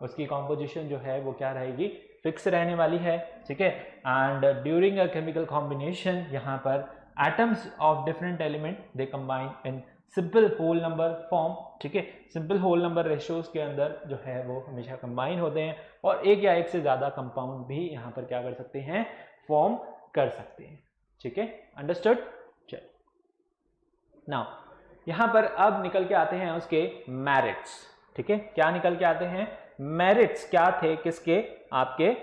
A: उसकी कॉम्पोजिशन जो है वो क्या रहेगी, फिक्स रहने वाली है, ठीक है। And during a chemical combination यहाँ पर atoms of different element they combine in simple whole number form, ठीक है। सिंपल होल नंबर रेशियोज के अंदर जो है वो हमेशा कंबाइन होते हैं और एक या एक से ज्यादा कंपाउंड भी यहाँ पर क्या कर सकते हैं, फॉर्म कर सकते हैं, ठीक है। अंडरस्टूड। चलिए नाउ यहाँ पर अब निकल के आते हैं उसके मेरिट्स, ठीक है। क्या निकल के आते हैं, मेरिट्स क्या थे किसके, आपके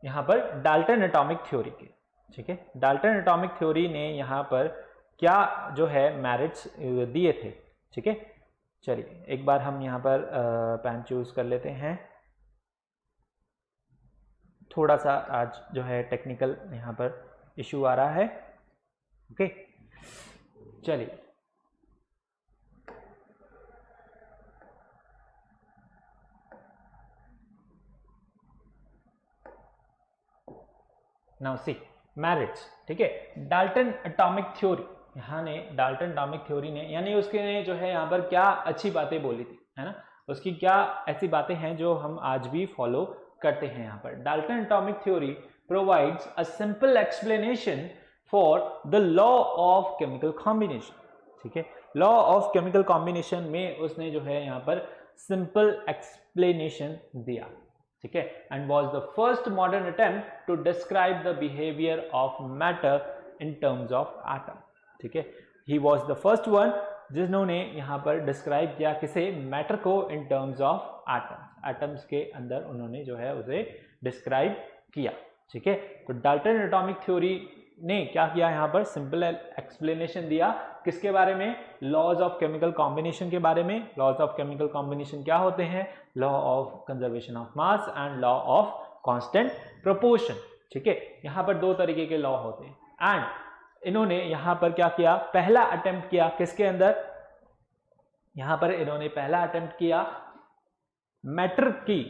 A: यहाँ पर डाल्टन एटॉमिक थ्योरी के, ठीक है। डाल्टन एटॉमिक थ्योरी ने यहाँ पर क्या जो है मेरिट्स दिए थे, ठीक है। चलिए एक बार हम यहाँ पर पेन चूज कर लेते हैं। थोड़ा सा आज जो है टेक्निकल यहाँ पर इशू आ रहा है, ओके। चलिए नाउ सी मेरिट्स, ठीक है। डाल्टन एटॉमिक थ्योरी, यहाँ ने डाल्टन एटॉमिक थ्योरी ने यानी उसके ने जो है यहाँ पर क्या अच्छी बातें बोली थी, है ना। उसकी क्या ऐसी बातें हैं जो हम आज भी फॉलो करते हैं। यहाँ पर Dalton atomic theory provides a simple explanation for the law of chemical combination, ठीक है। लॉ ऑफ केमिकल कॉम्बिनेशन में उसने जो है यहाँ पर सिंपल एक्सप्लेनेशन दिया, ठीक है। And was the first modern attempt to describe the behaviour of matter in terms of atom, ठीक है। He was the first one जिन्होंने यहाँ पर डिस्क्राइब किया किसे, मैटर को in terms of atoms, atoms के अंदर उन्होंने जो है उसे डिस्क्राइब किया, ठीक है। तो डाल्टन एटॉमिक थ्योरी ने क्या किया, यहाँ पर सिंपल एक्सप्लेनेशन दिया किसके बारे में, लॉज ऑफ केमिकल कॉम्बिनेशन के बारे में। लॉज ऑफ केमिकल कॉम्बिनेशन क्या होते हैं, law of conservation of mass and law of constant proportion, ठीक है। यहाँ पर दो तरीके के लॉ होते हैं एंड इन्होंने यहाँ पर क्या किया, पहला अटेम्प्ट किया किसके अंदर, यहाँ पर इन्होंने पहला अटेम्प्ट किया मैटर की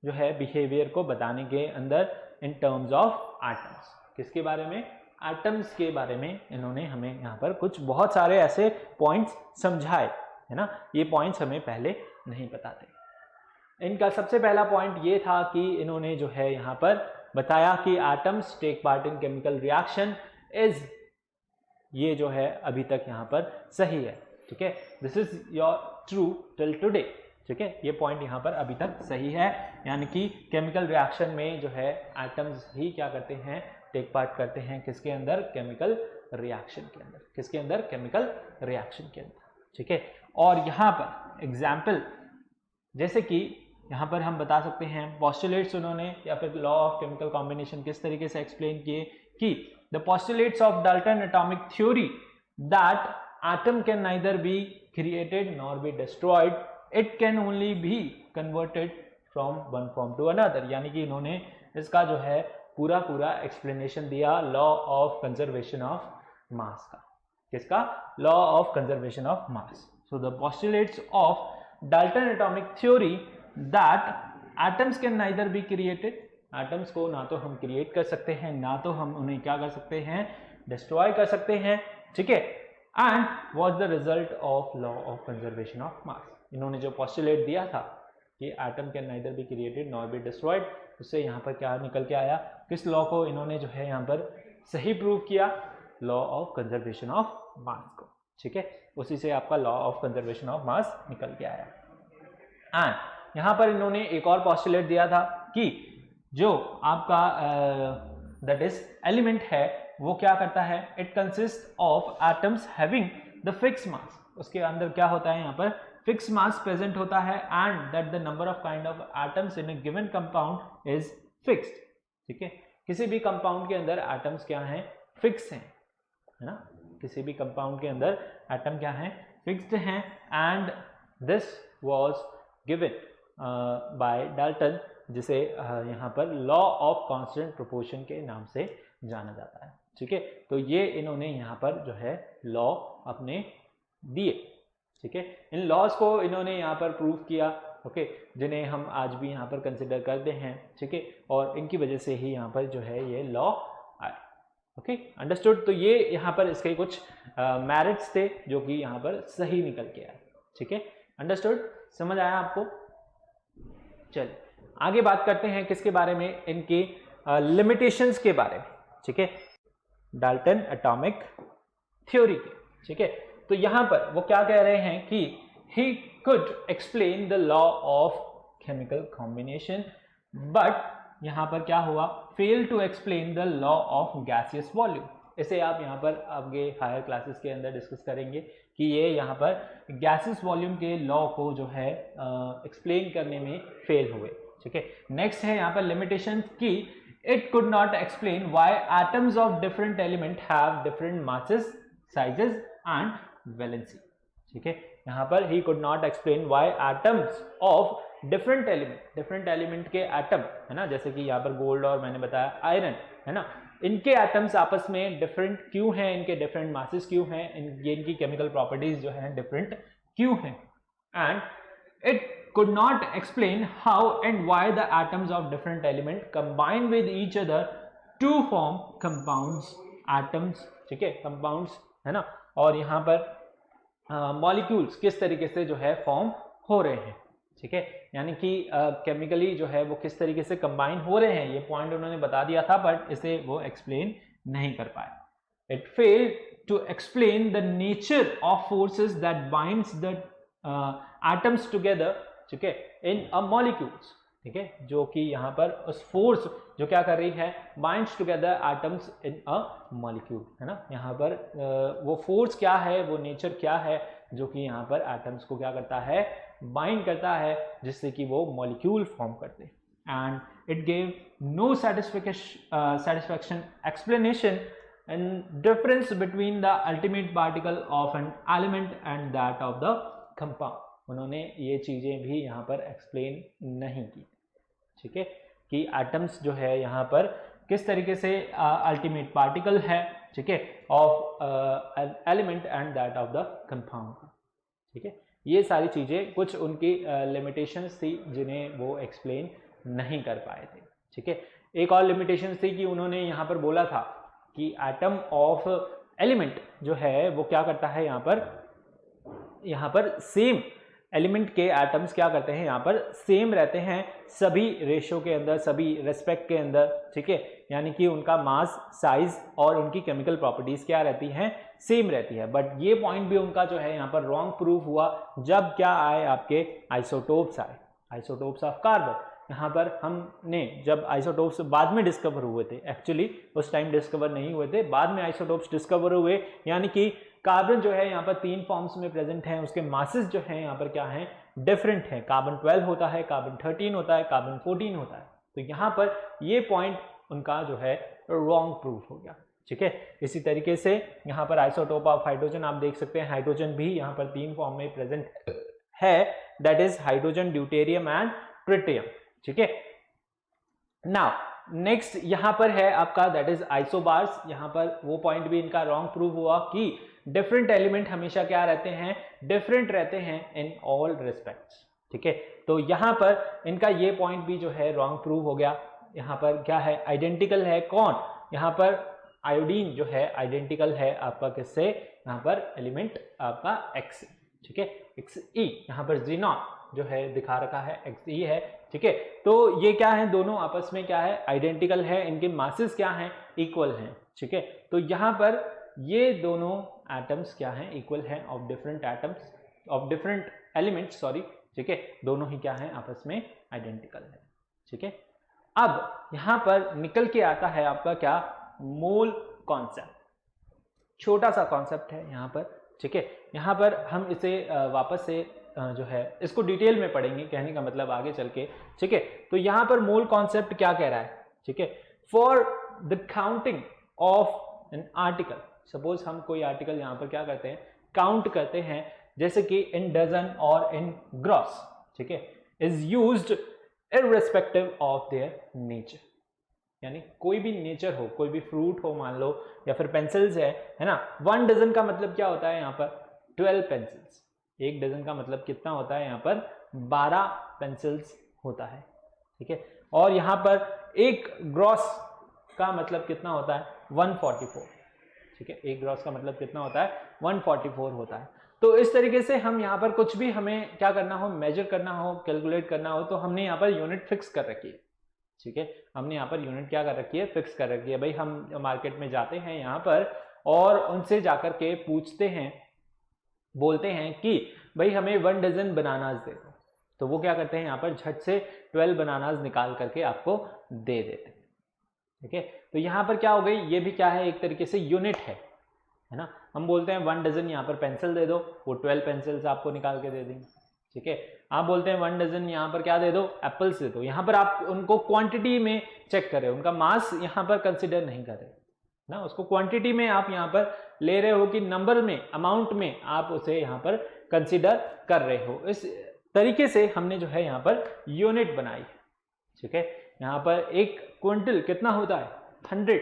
A: जो है बिहेवियर को बताने के अंदर इन टर्म्स ऑफ एटम्स, किसके बारे में, एटम्स के बारे में इन्होंने हमें यहाँ पर कुछ बहुत सारे ऐसे पॉइंट्स समझाए, है ना। ये पॉइंट्स हमें पहले नहीं पता थे। इनका सबसे पहला पॉइंट ये था कि इन्होंने जो है यहाँ पर बताया कि atoms take part in chemical reaction is, ये जो है अभी तक यहाँ पर सही है, ठीक है। This is your true till today, ठीक है। ये पॉइंट यहाँ पर अभी तक सही है, यानी कि केमिकल रिएक्शन में जो है एटम्स ही क्या करते हैं, टेक पार्ट करते हैं किसके अंदर, केमिकल रिएक्शन के अंदर, किसके अंदर, केमिकल रिएक्शन के अंदर, ठीक है। और यहाँ पर एग्जाम्पल जैसे कि यहाँ पर हम बता सकते हैं पोस्टुलेट्स उन्होंने या फिर लॉ ऑफ केमिकल कॉम्बिनेशन किस तरीके से एक्सप्लेन किए कि the postulates of Dalton atomic theory that atom can neither be created nor be destroyed, it can only be converted from one form to another, यानी कि इन्होंने इसका जो है पूरा एक्सप्लेनेशन दिया law of conservation of mass का, किसका? Law of conservation of mass. So the postulates of Dalton atomic theory that atoms can neither be created, atoms को ना तो हम क्रिएट कर सकते हैं, ना तो हम उन्हें क्या कर सकते हैं? डिस्ट्रॉय कर सकते हैं. ठीक है. And what the result of law of conservation of मास. इन्होंने जो पोस्टुलेट दिया था कि atom can neither be created nor be destroyed, उससे यहाँ पर क्या निकल के आया? किस लॉ को इन्होंने जो है यहाँ पर सही प्रूव किया? लॉ ऑफ कंजर्वेशन ऑफ मास को. ठीक है. उसी से आपका लॉ ऑफ कंजर्वेशन ऑफ मास निकल के आया. एंड यहाँ पर इन्होंने एक और पोस्टुलेट दिया था कि जो आपका दैट इज एलिमेंट है वो क्या करता है? It consist of atoms having the fix mass. उसके अंदर क्या होता है? यहाँ पर फिक्स मास प्रेजेंट होता है and that the number of kind of atoms in a given compound is fixed. ठीक है. किसी भी कंपाउंड के अंदर एटम्स क्या हैं? फिक्स हैं, है ना. किसी भी कंपाउंड के अंदर एटम क्या है? फिक्स्ड हैं. And this was given by Dalton, जिसे यहाँ पर लॉ ऑफ कांस्टेंट प्रोपोर्शन के नाम से जाना जाता है. ठीक है. तो ये इन्होंने यहाँ पर जो है लॉ अपने दिए. ठीक है. इन लॉज को इन्होंने यहाँ पर प्रूव किया. ओके. जिन्हें हम आज भी यहाँ पर कंसिडर करते हैं. ठीक है. और इनकी वजह से ही यहाँ पर जो है ये लॉ आए. ओके. अंडरस्टूड. तो ये यहाँ पर इसके कुछ मेरिट्स थे जो कि यहाँ पर सही निकल के आए. ठीक है. अंडरस्टूड. समझ आया आपको? चलिए आगे बात करते हैं किसके बारे में? इनके लिमिटेशंस के बारे में. ठीक है. डाल्टन एटॉमिक थ्योरी के. ठीक है. तो यहां पर वो क्या कह रहे हैं कि he could explain the law of chemical combination, but यहां पर क्या हुआ? fail to explain the law of gaseous volume. इसे आप यहां पर आगे हायर क्लासेस के अंदर डिस्कस करेंगे कि ये यहां पर गैसेस वॉल्यूम के लॉ को जो है एक्सप्लेन करने में फेल हुए. ठीक है. नेक्स्ट है यहां पर लिमिटेशन की it could not explain why atoms of different element have different masses, sizes and valency. ठीक है. यहाँ पर he could not explain why atoms of different element के एटम है ना, जैसे कि यहाँ पर गोल्ड और मैंने बताया आयरन है ना, इनके एटम्स आपस में डिफरेंट क्यों हैं, इनके डिफरेंट मासेस क्यों हैं, इनकी केमिकल प्रॉपर्टीज जो हैं डिफरेंट क्यों हैं. And it could not explain how and why the atoms of different element combine with each other to form compounds, atoms. ठीक है. compounds है ना. और यहाँ पर मॉलिक्यूल्स किस तरीके से जो है फॉर्म हो रहे हैं. ठीक है. यानी कि केमिकली जो है वो किस तरीके से कंबाइन हो रहे हैं, ये पॉइंट उन्होंने बता दिया था बट इसे वो एक्सप्लेन नहीं कर पाए. It failed to explain the nature of forces that binds the atoms together. ठीक है. In a molecules. ठीक है. जो कि यहाँ पर उस फोर्स जो क्या कर रही है? Binds together atoms in a molecule है ना. यहाँ पर वो फोर्स क्या है, वो नेचर क्या है जो कि यहाँ पर एटम्स को क्या करता है? बाइंड करता है, जिससे कि वो मॉलिक्यूल फॉर्म करते हैं. And it gave no satisfaction explanation and difference between the ultimate particle of an element and that of the compound. उन्होंने ये चीजें भी यहाँ पर एक्सप्लेन नहीं की. ठीक है. कि एटम्स जो है यहाँ पर किस तरीके से अल्टीमेट पार्टिकल है. ठीक है. Of an element and that of the compound. ठीक है. ये सारी चीजें कुछ उनकी लिमिटेशंस थी जिन्हें वो एक्सप्लेन नहीं कर पाए थे. ठीक है. एक और लिमिटेशन थी कि उन्होंने यहाँ पर बोला था कि एटम ऑफ एलिमेंट जो है वो क्या करता है, यहाँ पर सेम एलिमेंट के एटम्स क्या करते हैं, यहाँ पर सेम रहते हैं सभी रेशो के अंदर, सभी रेस्पेक्ट के अंदर. ठीक है. यानी कि उनका मास, साइज और उनकी केमिकल प्रॉपर्टीज क्या रहती हैं? सेम रहती है. बट ये पॉइंट भी उनका जो है यहाँ पर रॉन्ग प्रूफ हुआ जब क्या आए? आपके आइसोटोप्स आए, आइसोटोप्स ऑफ कार्बन. यहाँ पर हमने जब आइसोटोप्स बाद में डिस्कवर हुए थे, एक्चुअली उस टाइम डिस्कवर नहीं हुए थे, बाद में आइसोटोप्स डिस्कवर हुए. यानी कि कार्बन जो है यहाँ पर 3 फॉर्म्स में प्रेजेंट है, उसके मासेस जो है यहाँ पर क्या है? डिफरेंट है. कार्बन 12 होता है, कार्बन 13 होता है, कार्बन 14 होता है. तो यहाँ पर ये पॉइंट उनका जो है रॉन्ग प्रूफ हो गया. ठीक है. इसी तरीके से यहाँ पर आइसोटोप ऑफ हाइड्रोजन आप देख सकते हैं, हाइड्रोजन भी यहाँ पर 3 फॉर्म में प्रेजेंट है, that is hydrogen, deuterium and tritium. ठीक है. नाउ नेक्स्ट यहां पर है आपका दैट इज आइसोबार्स। यहां पर वो पॉइंट भी इनका रॉन्ग प्रूव हुआ कि डिफरेंट एलिमेंट हमेशा क्या रहते हैं, डिफरेंट रहते हैं इन ऑल रिस्पेक्ट्स। ठीक है, तो यहां पर इनका ये पॉइंट भी जो है रॉन्ग प्रूव हो गया। यहां पर क्या है, आइडेंटिकल है कौन, यहां पर आयोडीन जो है आइडेंटिकल है आपका किससे, यहां पर एलिमेंट आपका एक्स। ठीक है, XE। यहां पर जीनॉन जो है दिखा रखा है XE है। ठीक है, तो ये क्या है, दोनों आपस में क्या है, आइडेंटिकल है, इनके मासेस क्या हैं, इक्वल हैं। ठीक है, तो यहां पर ये दोनों एटम्स क्या हैं, इक्वल हैं of different atoms of different elements, sorry. ठीक है, दोनों ही क्या हैं, आपस में आइडेंटिकल है। ठीक है, अब यहां पर निकल के आता है आपका क्या, मोल कॉन्सेप्ट। छोटा सा कॉन्सेप्ट है यहां पर। ठीक है, यहां पर हम इसे वापस से जो है इसको डिटेल में पढ़ेंगे, कहने का मतलब आगे चल के। ठीक है, तो यहां पर मोल कॉन्सेप्ट क्या कह रहा है। ठीक है, for the counting of an article, suppose हम कोई आर्टिकल यहां पर क्या करते हैं, काउंट करते हैं, जैसे कि इन डजन और इन ग्रॉस। ठीक है, is used irrespective of their nature, यानी कोई भी नेचर हो, कोई भी फ्रूट हो मान लो, या फिर पेंसिल्स है ना। 1 डजन का मतलब क्या होता है यहाँ पर, 12 पेंसिल्स। 1 डजन का मतलब कितना होता है, यहाँ पर 12 पेंसिल्स होता है। ठीक है, और यहाँ पर एक ग्रॉस का मतलब कितना होता है, 144। ठीक है, एक ग्रॉस का मतलब कितना होता है, 144 होता है। तो इस तरीके से हम यहाँ पर कुछ भी हमें क्या करना हो, मेजर करना हो, कैलकुलेट करना हो, तो हमने यहाँ पर यूनिट फिक्स कर रखी है। ठीक है, हमने यहाँ पर यूनिट क्या कर रखी है, फिक्स कर रखी है। भाई हम मार्केट में जाते हैं यहाँ पर और उनसे जाकर के पूछते हैं, बोलते हैं कि भाई हमें 1 डजन बनानास दे दो, तो वो क्या करते हैं, यहाँ पर झट से 12 बनानास निकाल करके आपको दे देते हैं। ठीक है, तो यहाँ पर क्या हो गई, ये भी क्या है, एक तरीके से यूनिट है ना। हम बोलते हैं 1 डजन यहाँ पर पेंसिल दे दो, वो 12 पेंसिल्स आपको निकाल के दे देंगे। ठीक है, आप बोलते हैं 1 डजन यहाँ पर क्या दे दो, एप्पल्स दे दो। यहाँ पर आप उनको क्वांटिटी में चेक कर रहे हो, उनका मास यहाँ पर कंसिडर नहीं कर रहे ना, उसको क्वांटिटी में आप यहाँ पर ले रहे हो कि नंबर में, अमाउंट में आप उसे यहाँ पर कंसिडर कर रहे हो। इस तरीके से हमने जो है यहाँ पर यूनिट बनाई है। ठीक है, यहाँ पर एक क्विंटल कितना होता है, 100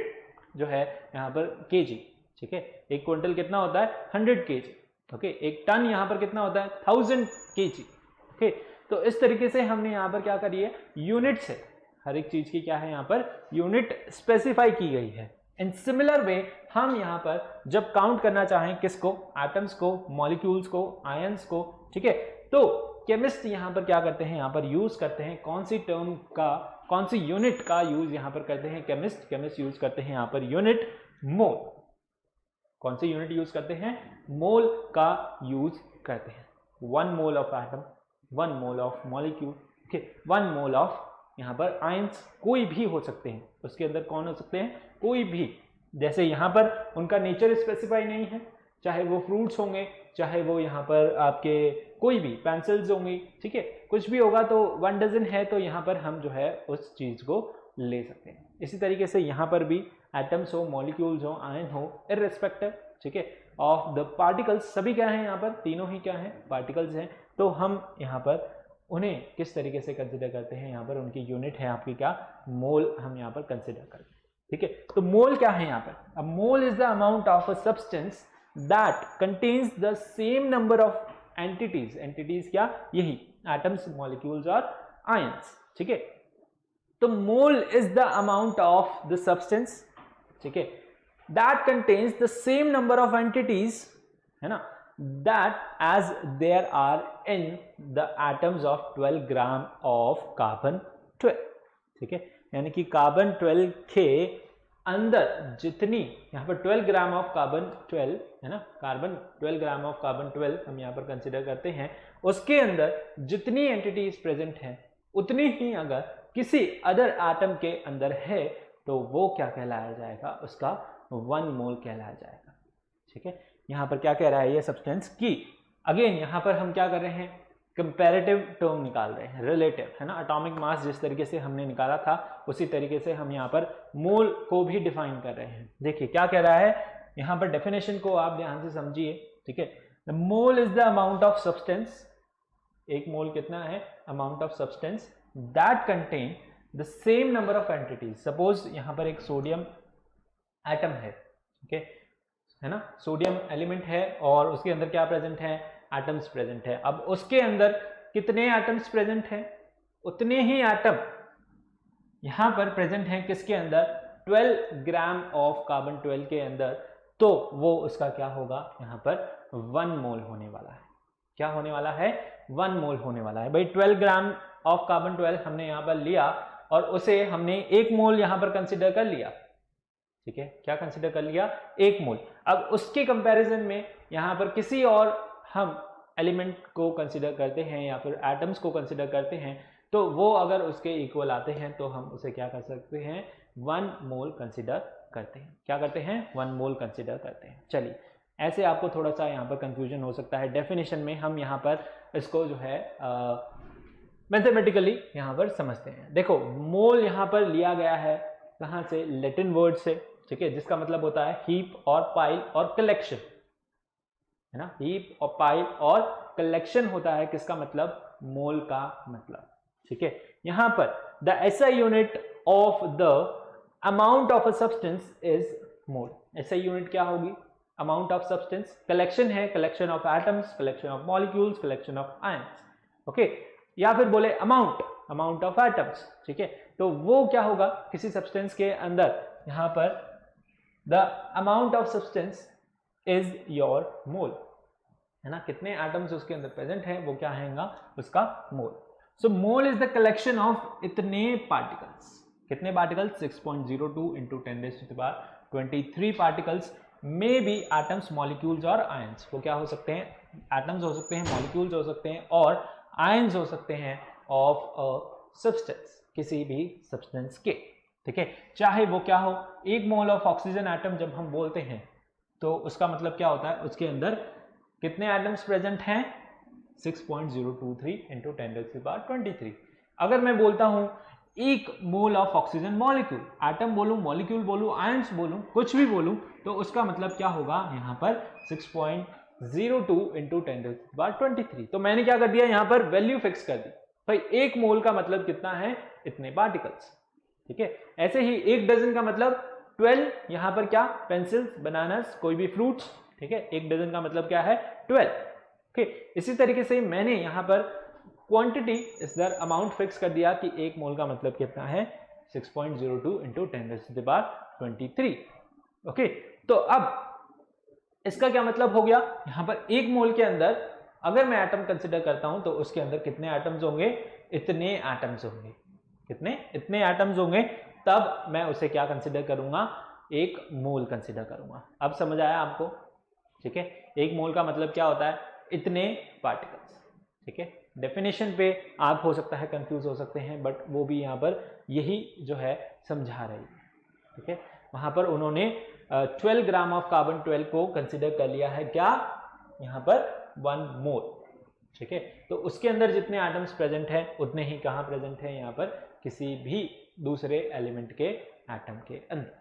A: जो है यहाँ पर केजी। ठीक है, एक क्विंटल कितना होता है, 100 केजी। ओके, एक टन यहाँ पर कितना होता है, 1000 केजी। ओके, तो इस तरीके से हमने यहाँ पर क्या करी है, यूनिट से हर एक चीज की क्या है, यहाँ पर यूनिट स्पेसिफाई की गई है। इन सिमिलर वे हम यहाँ पर जब काउंट करना चाहें किसको, एटम्स को, मॉलिक्यूल्स को, आयंस को, ठीक है, तो केमिस्ट यहाँ पर क्या करते हैं, यहाँ पर यूज करते हैं कौन सी टर्म का, कौन सी यूनिट का यूज यहाँ पर करते हैं, केमिस्ट यूज करते हैं यहाँ पर यूनिट मोल। कौन सी यूनिट यूज करते हैं, मोल का यूज करते हैं। 1 mole of atom, 1 mole of molecule, okay, 1 mole of यहाँ पर आयंस, कोई भी हो सकते हैं, उसके अंदर कौन हो सकते हैं, कोई भी। जैसे यहाँ पर उनका नेचर स्पेसिफाई नहीं है, चाहे वो फ्रूट्स होंगे, चाहे वो यहाँ पर आपके कोई भी पेंसिल्स होंगी, ठीक है, कुछ भी होगा, तो 1 डजन है तो यहाँ पर हम जो है उस चीज को ले सकते हैं। इसी तरीके से यहाँ पर भी एटम्स हो, मॉलिक्यूल्स हो, आयन हो, इररिस्पेक्टिव, ठीक है, ऑफ द पार्टिकल्स, सभी क्या हैं यहाँ पर, तीनों ही क्या हैं, पार्टिकल्स हैं, तो हम यहाँ पर उन्हें किस तरीके से कंसिडर करते हैं, यहाँ पर उनकी यूनिट है आपकी क्या, मोल हम यहाँ पर कंसिडर करते हैं। ठीक है, तो मोल क्या है यहाँ पर, अब मोल is the amount of a substance that contains the same number of entities, entities क्या, यही एटम्स, मॉलिक्यूल्स और आयंस। ठीक है, तो मोल is the amount of the substance, ठीक है, that contains the same number of entities, है ना, that as there are in the atoms of 12 gram of carbon 12। ठीक है, यानी कि कार्बन 12 के अंदर जितनी, यहाँ पर 12 ग्राम ऑफ कार्बन 12 है ना, कार्बन 12 ग्राम ऑफ कार्बन 12 हम यहाँ पर कंसिडर करते हैं, उसके अंदर जितनी एंटिटीज प्रेजेंट हैं उतनी ही अगर किसी अदर एटम के अंदर है तो वो क्या कहलाया जाएगा, उसका 1 मोल कहलाया जाएगा। ठीक है, यहाँ पर क्या कह रहा है ये सब्सटेंस की, अगेन यहाँ पर हम क्या कर रहे हैं, कंपैरेटिव टर्म निकाल रहे हैं, रिलेटिव, है ना, एटॉमिक मास जिस तरीके से हमने निकाला था उसी तरीके से हम यहाँ पर मोल को भी डिफाइन कर रहे हैं। देखिए क्या कह रहा है यहाँ पर, डेफिनेशन को आप ध्यान से समझिए। ठीक है, the mole is the amount of substance, एक मोल कितना है, amount of substance that contain the same number of entities. Suppose यहां पर एक सोडियम एटम है, ठीक है ना, सोडियम एलिमेंट है और उसके अंदर क्या प्रेजेंट है, एटम्स प्रेजेंट है। अब उसके अंदर कितने एटम्स प्रेजेंट हैं, उतने ही एटम यहां पर प्रेजेंट हैं किसके अंदर, 12 ग्राम ऑफ कार्बन 12 के अंदर। तो वो उसका क्या होगा, यहां पर 1 मोल होने वाला है। क्या होने वाला है, 1 मोल होने वाला है। भाई 12 ग्राम ऑफ कार्बन 12 हमने यहां पर लिया और उसे हमने 1 मोल यहां पर कंसिडर कर लिया, ठीक है, क्या कंसिडर कर लिया, 1 मोल। अब उसके कंपैरिजन में यहां पर किसी और हम एलिमेंट को कंसिडर करते हैं या फिर एटम्स को कंसिडर करते हैं, तो वो अगर उसके इक्वल आते हैं तो हम उसे क्या कर सकते हैं, 1 मोल कंसिडर करते हैं। क्या करते हैं, 1 मोल कंसिडर करते हैं। चलिए, ऐसे आपको थोड़ा सा यहाँ पर कंफ्यूजन हो सकता है। डेफिनेशन में हम यहाँ पर इसको जो है मैथमेटिकली यहाँ पर समझते हैं। देखो, मोल यहाँ पर लिया गया है कहाँ से, लैटिन वर्ड से, ठीक है, जिसका मतलब होता है हीप और पाइल और कलेक्शन, है ना, हीप और पाइल और कलेक्शन होता है किसका मतलब, मोल का मतलब, ठीक है। यहां पर the SI unit of the amount of a substance is mole. SI unit क्या होगी, अमाउंट ऑफ सब्सटेंस, कलेक्शन है, collection of atoms, collection of molecules, collection of ions, okay, या फिर बोले अमाउंट ऑफ एटम्स, ठीक है। तो वो क्या होगा, किसी सब्सटेंस के अंदर यहां पर the amount of substance is your mole, है ना, कितने एटम्स उसके अंदर प्रेजेंट है वो क्या हैगा, उसका mole. So mole is the collection of इतने पार्टिकल्स, कितने particles, 6.02 into 10⁻23 particles may be atoms, molecules और आयंस। वो क्या हो सकते हैं, एटम्स हो सकते हैं, मॉलिक्यूल्स हो सकते हैं और आयंस हो सकते हैं ऑफ अ सब्सटेंस, किसी भी सब्सटेंस के, ठीक है। चाहे वो क्या हो, 1 मोल ऑफ ऑक्सीजन एटम जब हम बोलते हैं तो उसका मतलब क्या होता है, उसके अंदर कितने एटम्स प्रेजेंट हैं, 6.023 इंटू 10⁻23। अगर मैं बोलता हूं 1 mole of oxygen molecule, atom बोलूं, मॉलिक्यूल बोलूं, आयंस बोलूं, कुछ भी बोलूं, तो उसका मतलब क्या होगा, यहां पर 6.02 इंटू 10⁻23। तो मैंने क्या कर दिया, यहां पर वैल्यू फिक्स कर दी, भाई 1 मोल का मतलब कितना है, इतने पार्टिकल्स, ठीक है। ऐसे ही 1 डजन का मतलब 12, यहां पर क्या, पेंसिल्स, बनानास, कोई भी फ्रूट्स, ठीक है, 1 डजन का मतलब क्या है, 12, ठीक। इसी तरीके से मैंने यहां पर क्वांटिटी इस दर अमाउंट फिक्स कर दिया कि 1 मोल का मतलब कितना है, 6.02 इंटू 10⁻23, ओके। तो अब इसका क्या मतलब हो गया, यहां पर 1 मोल के अंदर अगर मैं एटम कंसिडर करता हूं तो उसके अंदर कितने एटम्स होंगे, इतने एटम्स होंगे, कितने, इतने एटम्स होंगे, तब मैं उसे क्या कंसिडर करूंगा, 1 मोल कंसिडर करूंगा। अब समझ आया आपको, ठीक है। 1 मोल का मतलब क्या होता है, इतने पार्टिकल्स, ठीक है। डेफिनेशन पे आप हो सकता है कंफ्यूज हो सकते हैं, बट वो भी यहाँ पर यही जो है समझा रही है, ठीक है। वहां पर उन्होंने 12 ग्राम ऑफ कार्बन 12 को कंसिडर कर लिया है, क्या, यहाँ पर 1 मोल, ठीक है। तो उसके अंदर जितने एटम्स प्रेजेंट हैं उतने ही कहाँ प्रेजेंट हैं, यहाँ पर किसी भी दूसरे एलिमेंट के एटम के अंदर,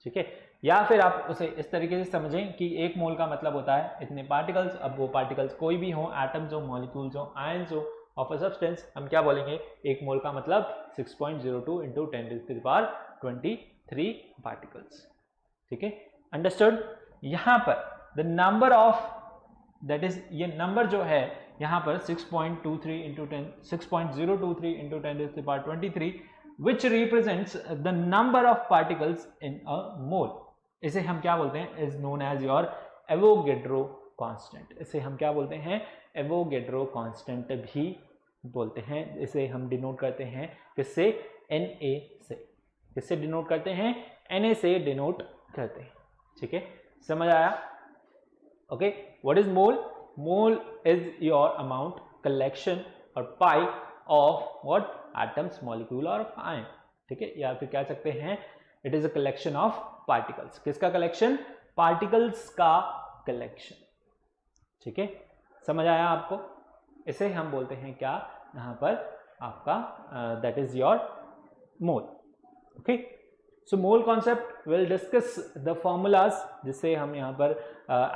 A: ठीक है। या फिर आप उसे इस तरीके से समझें कि 1 मोल का मतलब होता है इतने पार्टिकल्स। अब वो पार्टिकल्स कोई भी हो, एटम्स हो, मॉलिक्यूल्स हो, आयंस हो ऑफ अ सब्सटेंस, हम क्या बोलेंगे, 1 मोल का मतलब 6.02 इंटू 10⁻23 पार्टिकल्स, ठीक है, अंडरस्टूड। यहां पर the number of, that is ये नंबर जो है यहां पर 6.23 into 6.023 into 10⁻23 which represents the number of particles in a mole, इसे हम क्या बोलते हैं, is known as your Avogadro constant. इसे हम क्या बोलते हैं, एवोगेड्रो कांस्टेंट भी बोलते हैं। इसे हम डिनोट करते हैं किससे, Na से, किससे डिनोट करते हैं, Na से डिनोट करते हैं, ठीक है, समझ आया, okay. What is mole, mole is your amount, collection और पाई ऑफ व्हाट, एटम्स, मॉलिक्यूल और आयन, ठीक है। या फिर कह सकते हैं it is a collection of particles, किसका कलेक्शन, पार्टिकल्स का कलेक्शन, ठीक है, समझ आया आपको। इसे हम बोलते हैं क्या, यहां पर आपका that is your mole, okay. So mole concept will discuss the formulas, जिससे हम यहाँ पर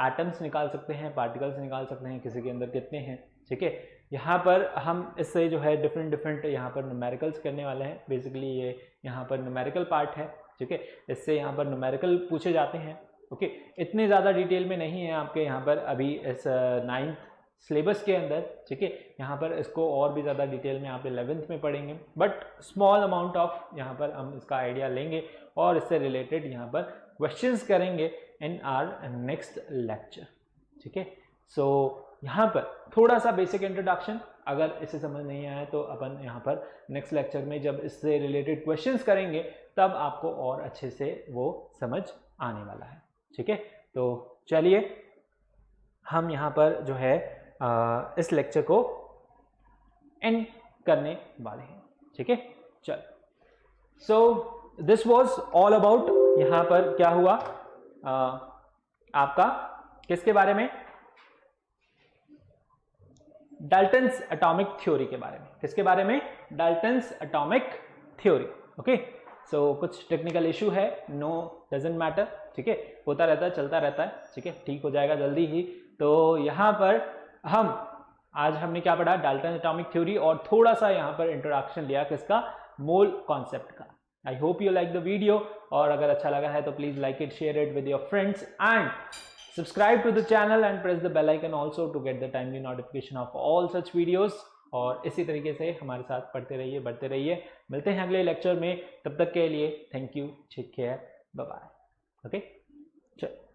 A: एटम्स निकाल सकते हैं, पार्टिकल्स निकाल सकते हैं, किसी के अंदर कितने हैं, ठीक है। यहाँ पर हम इससे जो है डिफरेंट यहाँ पर न्यूमेरिकल्स करने वाले हैं। बेसिकली ये यहाँ पर न्यूमेरिकल पार्ट है, ठीक है। इससे यहाँ पर न्यूमेरिकल पूछे जाते हैं, ओके। इतने ज़्यादा डिटेल में नहीं है आपके यहाँ पर अभी इस 9th सिलेबस के अंदर, ठीक है। यहाँ पर इसको और भी ज़्यादा डिटेल में आप 11th में पढ़ेंगे, बट स्मॉल अमाउंट ऑफ यहाँ पर हम इसका आइडिया लेंगे और इससे रिलेटेड यहाँ पर क्वेश्चंस करेंगे इन आवर नेक्स्ट लेक्चर, ठीक है। सो यहाँ पर थोड़ा सा बेसिक इंट्रोडक्शन, अगर इसे समझ नहीं आया तो अपन यहाँ पर नेक्स्ट लेक्चर में जब इससे रिलेटेड क्वेश्चंस करेंगे तब आपको और अच्छे से वो समझ आने वाला है, ठीक है। तो चलिए हम यहाँ पर जो है इस लेक्चर को एंड करने वाले हैं, ठीक है। चल, so this was all about, यहाँ पर क्या हुआ आपका किसके बारे में, डाल्टन्स एटॉमिक थ्योरी के बारे में। किसके बारे में, डाल्टन्स एटॉमिक थ्योरी, ओके। सो कुछ टेक्निकल इशू है, नो डजेंट मैटर, ठीक है, होता रहता है, चलता रहता है, ठीक है, ठीक हो जाएगा जल्दी ही। तो यहाँ पर आज हमने क्या पढ़ा, डाल्टन एटॉमिक थ्योरी, और थोड़ा सा यहाँ पर इंट्रोडक्शन लिया किसका, मोल कॉन्सेप्ट का। I hope you like the video, और अगर अच्छा लगा है तो please like it, share it with your friends and subscribe to the channel and press the bell icon also to get the timely notification of all such videos। और इसी तरीके से हमारे साथ पढ़ते रहिए, बढ़ते रहिए। मिलते हैं अगले लेक्चर में, तब तक के लिए thank you, take care, bye bye, okay. चलो।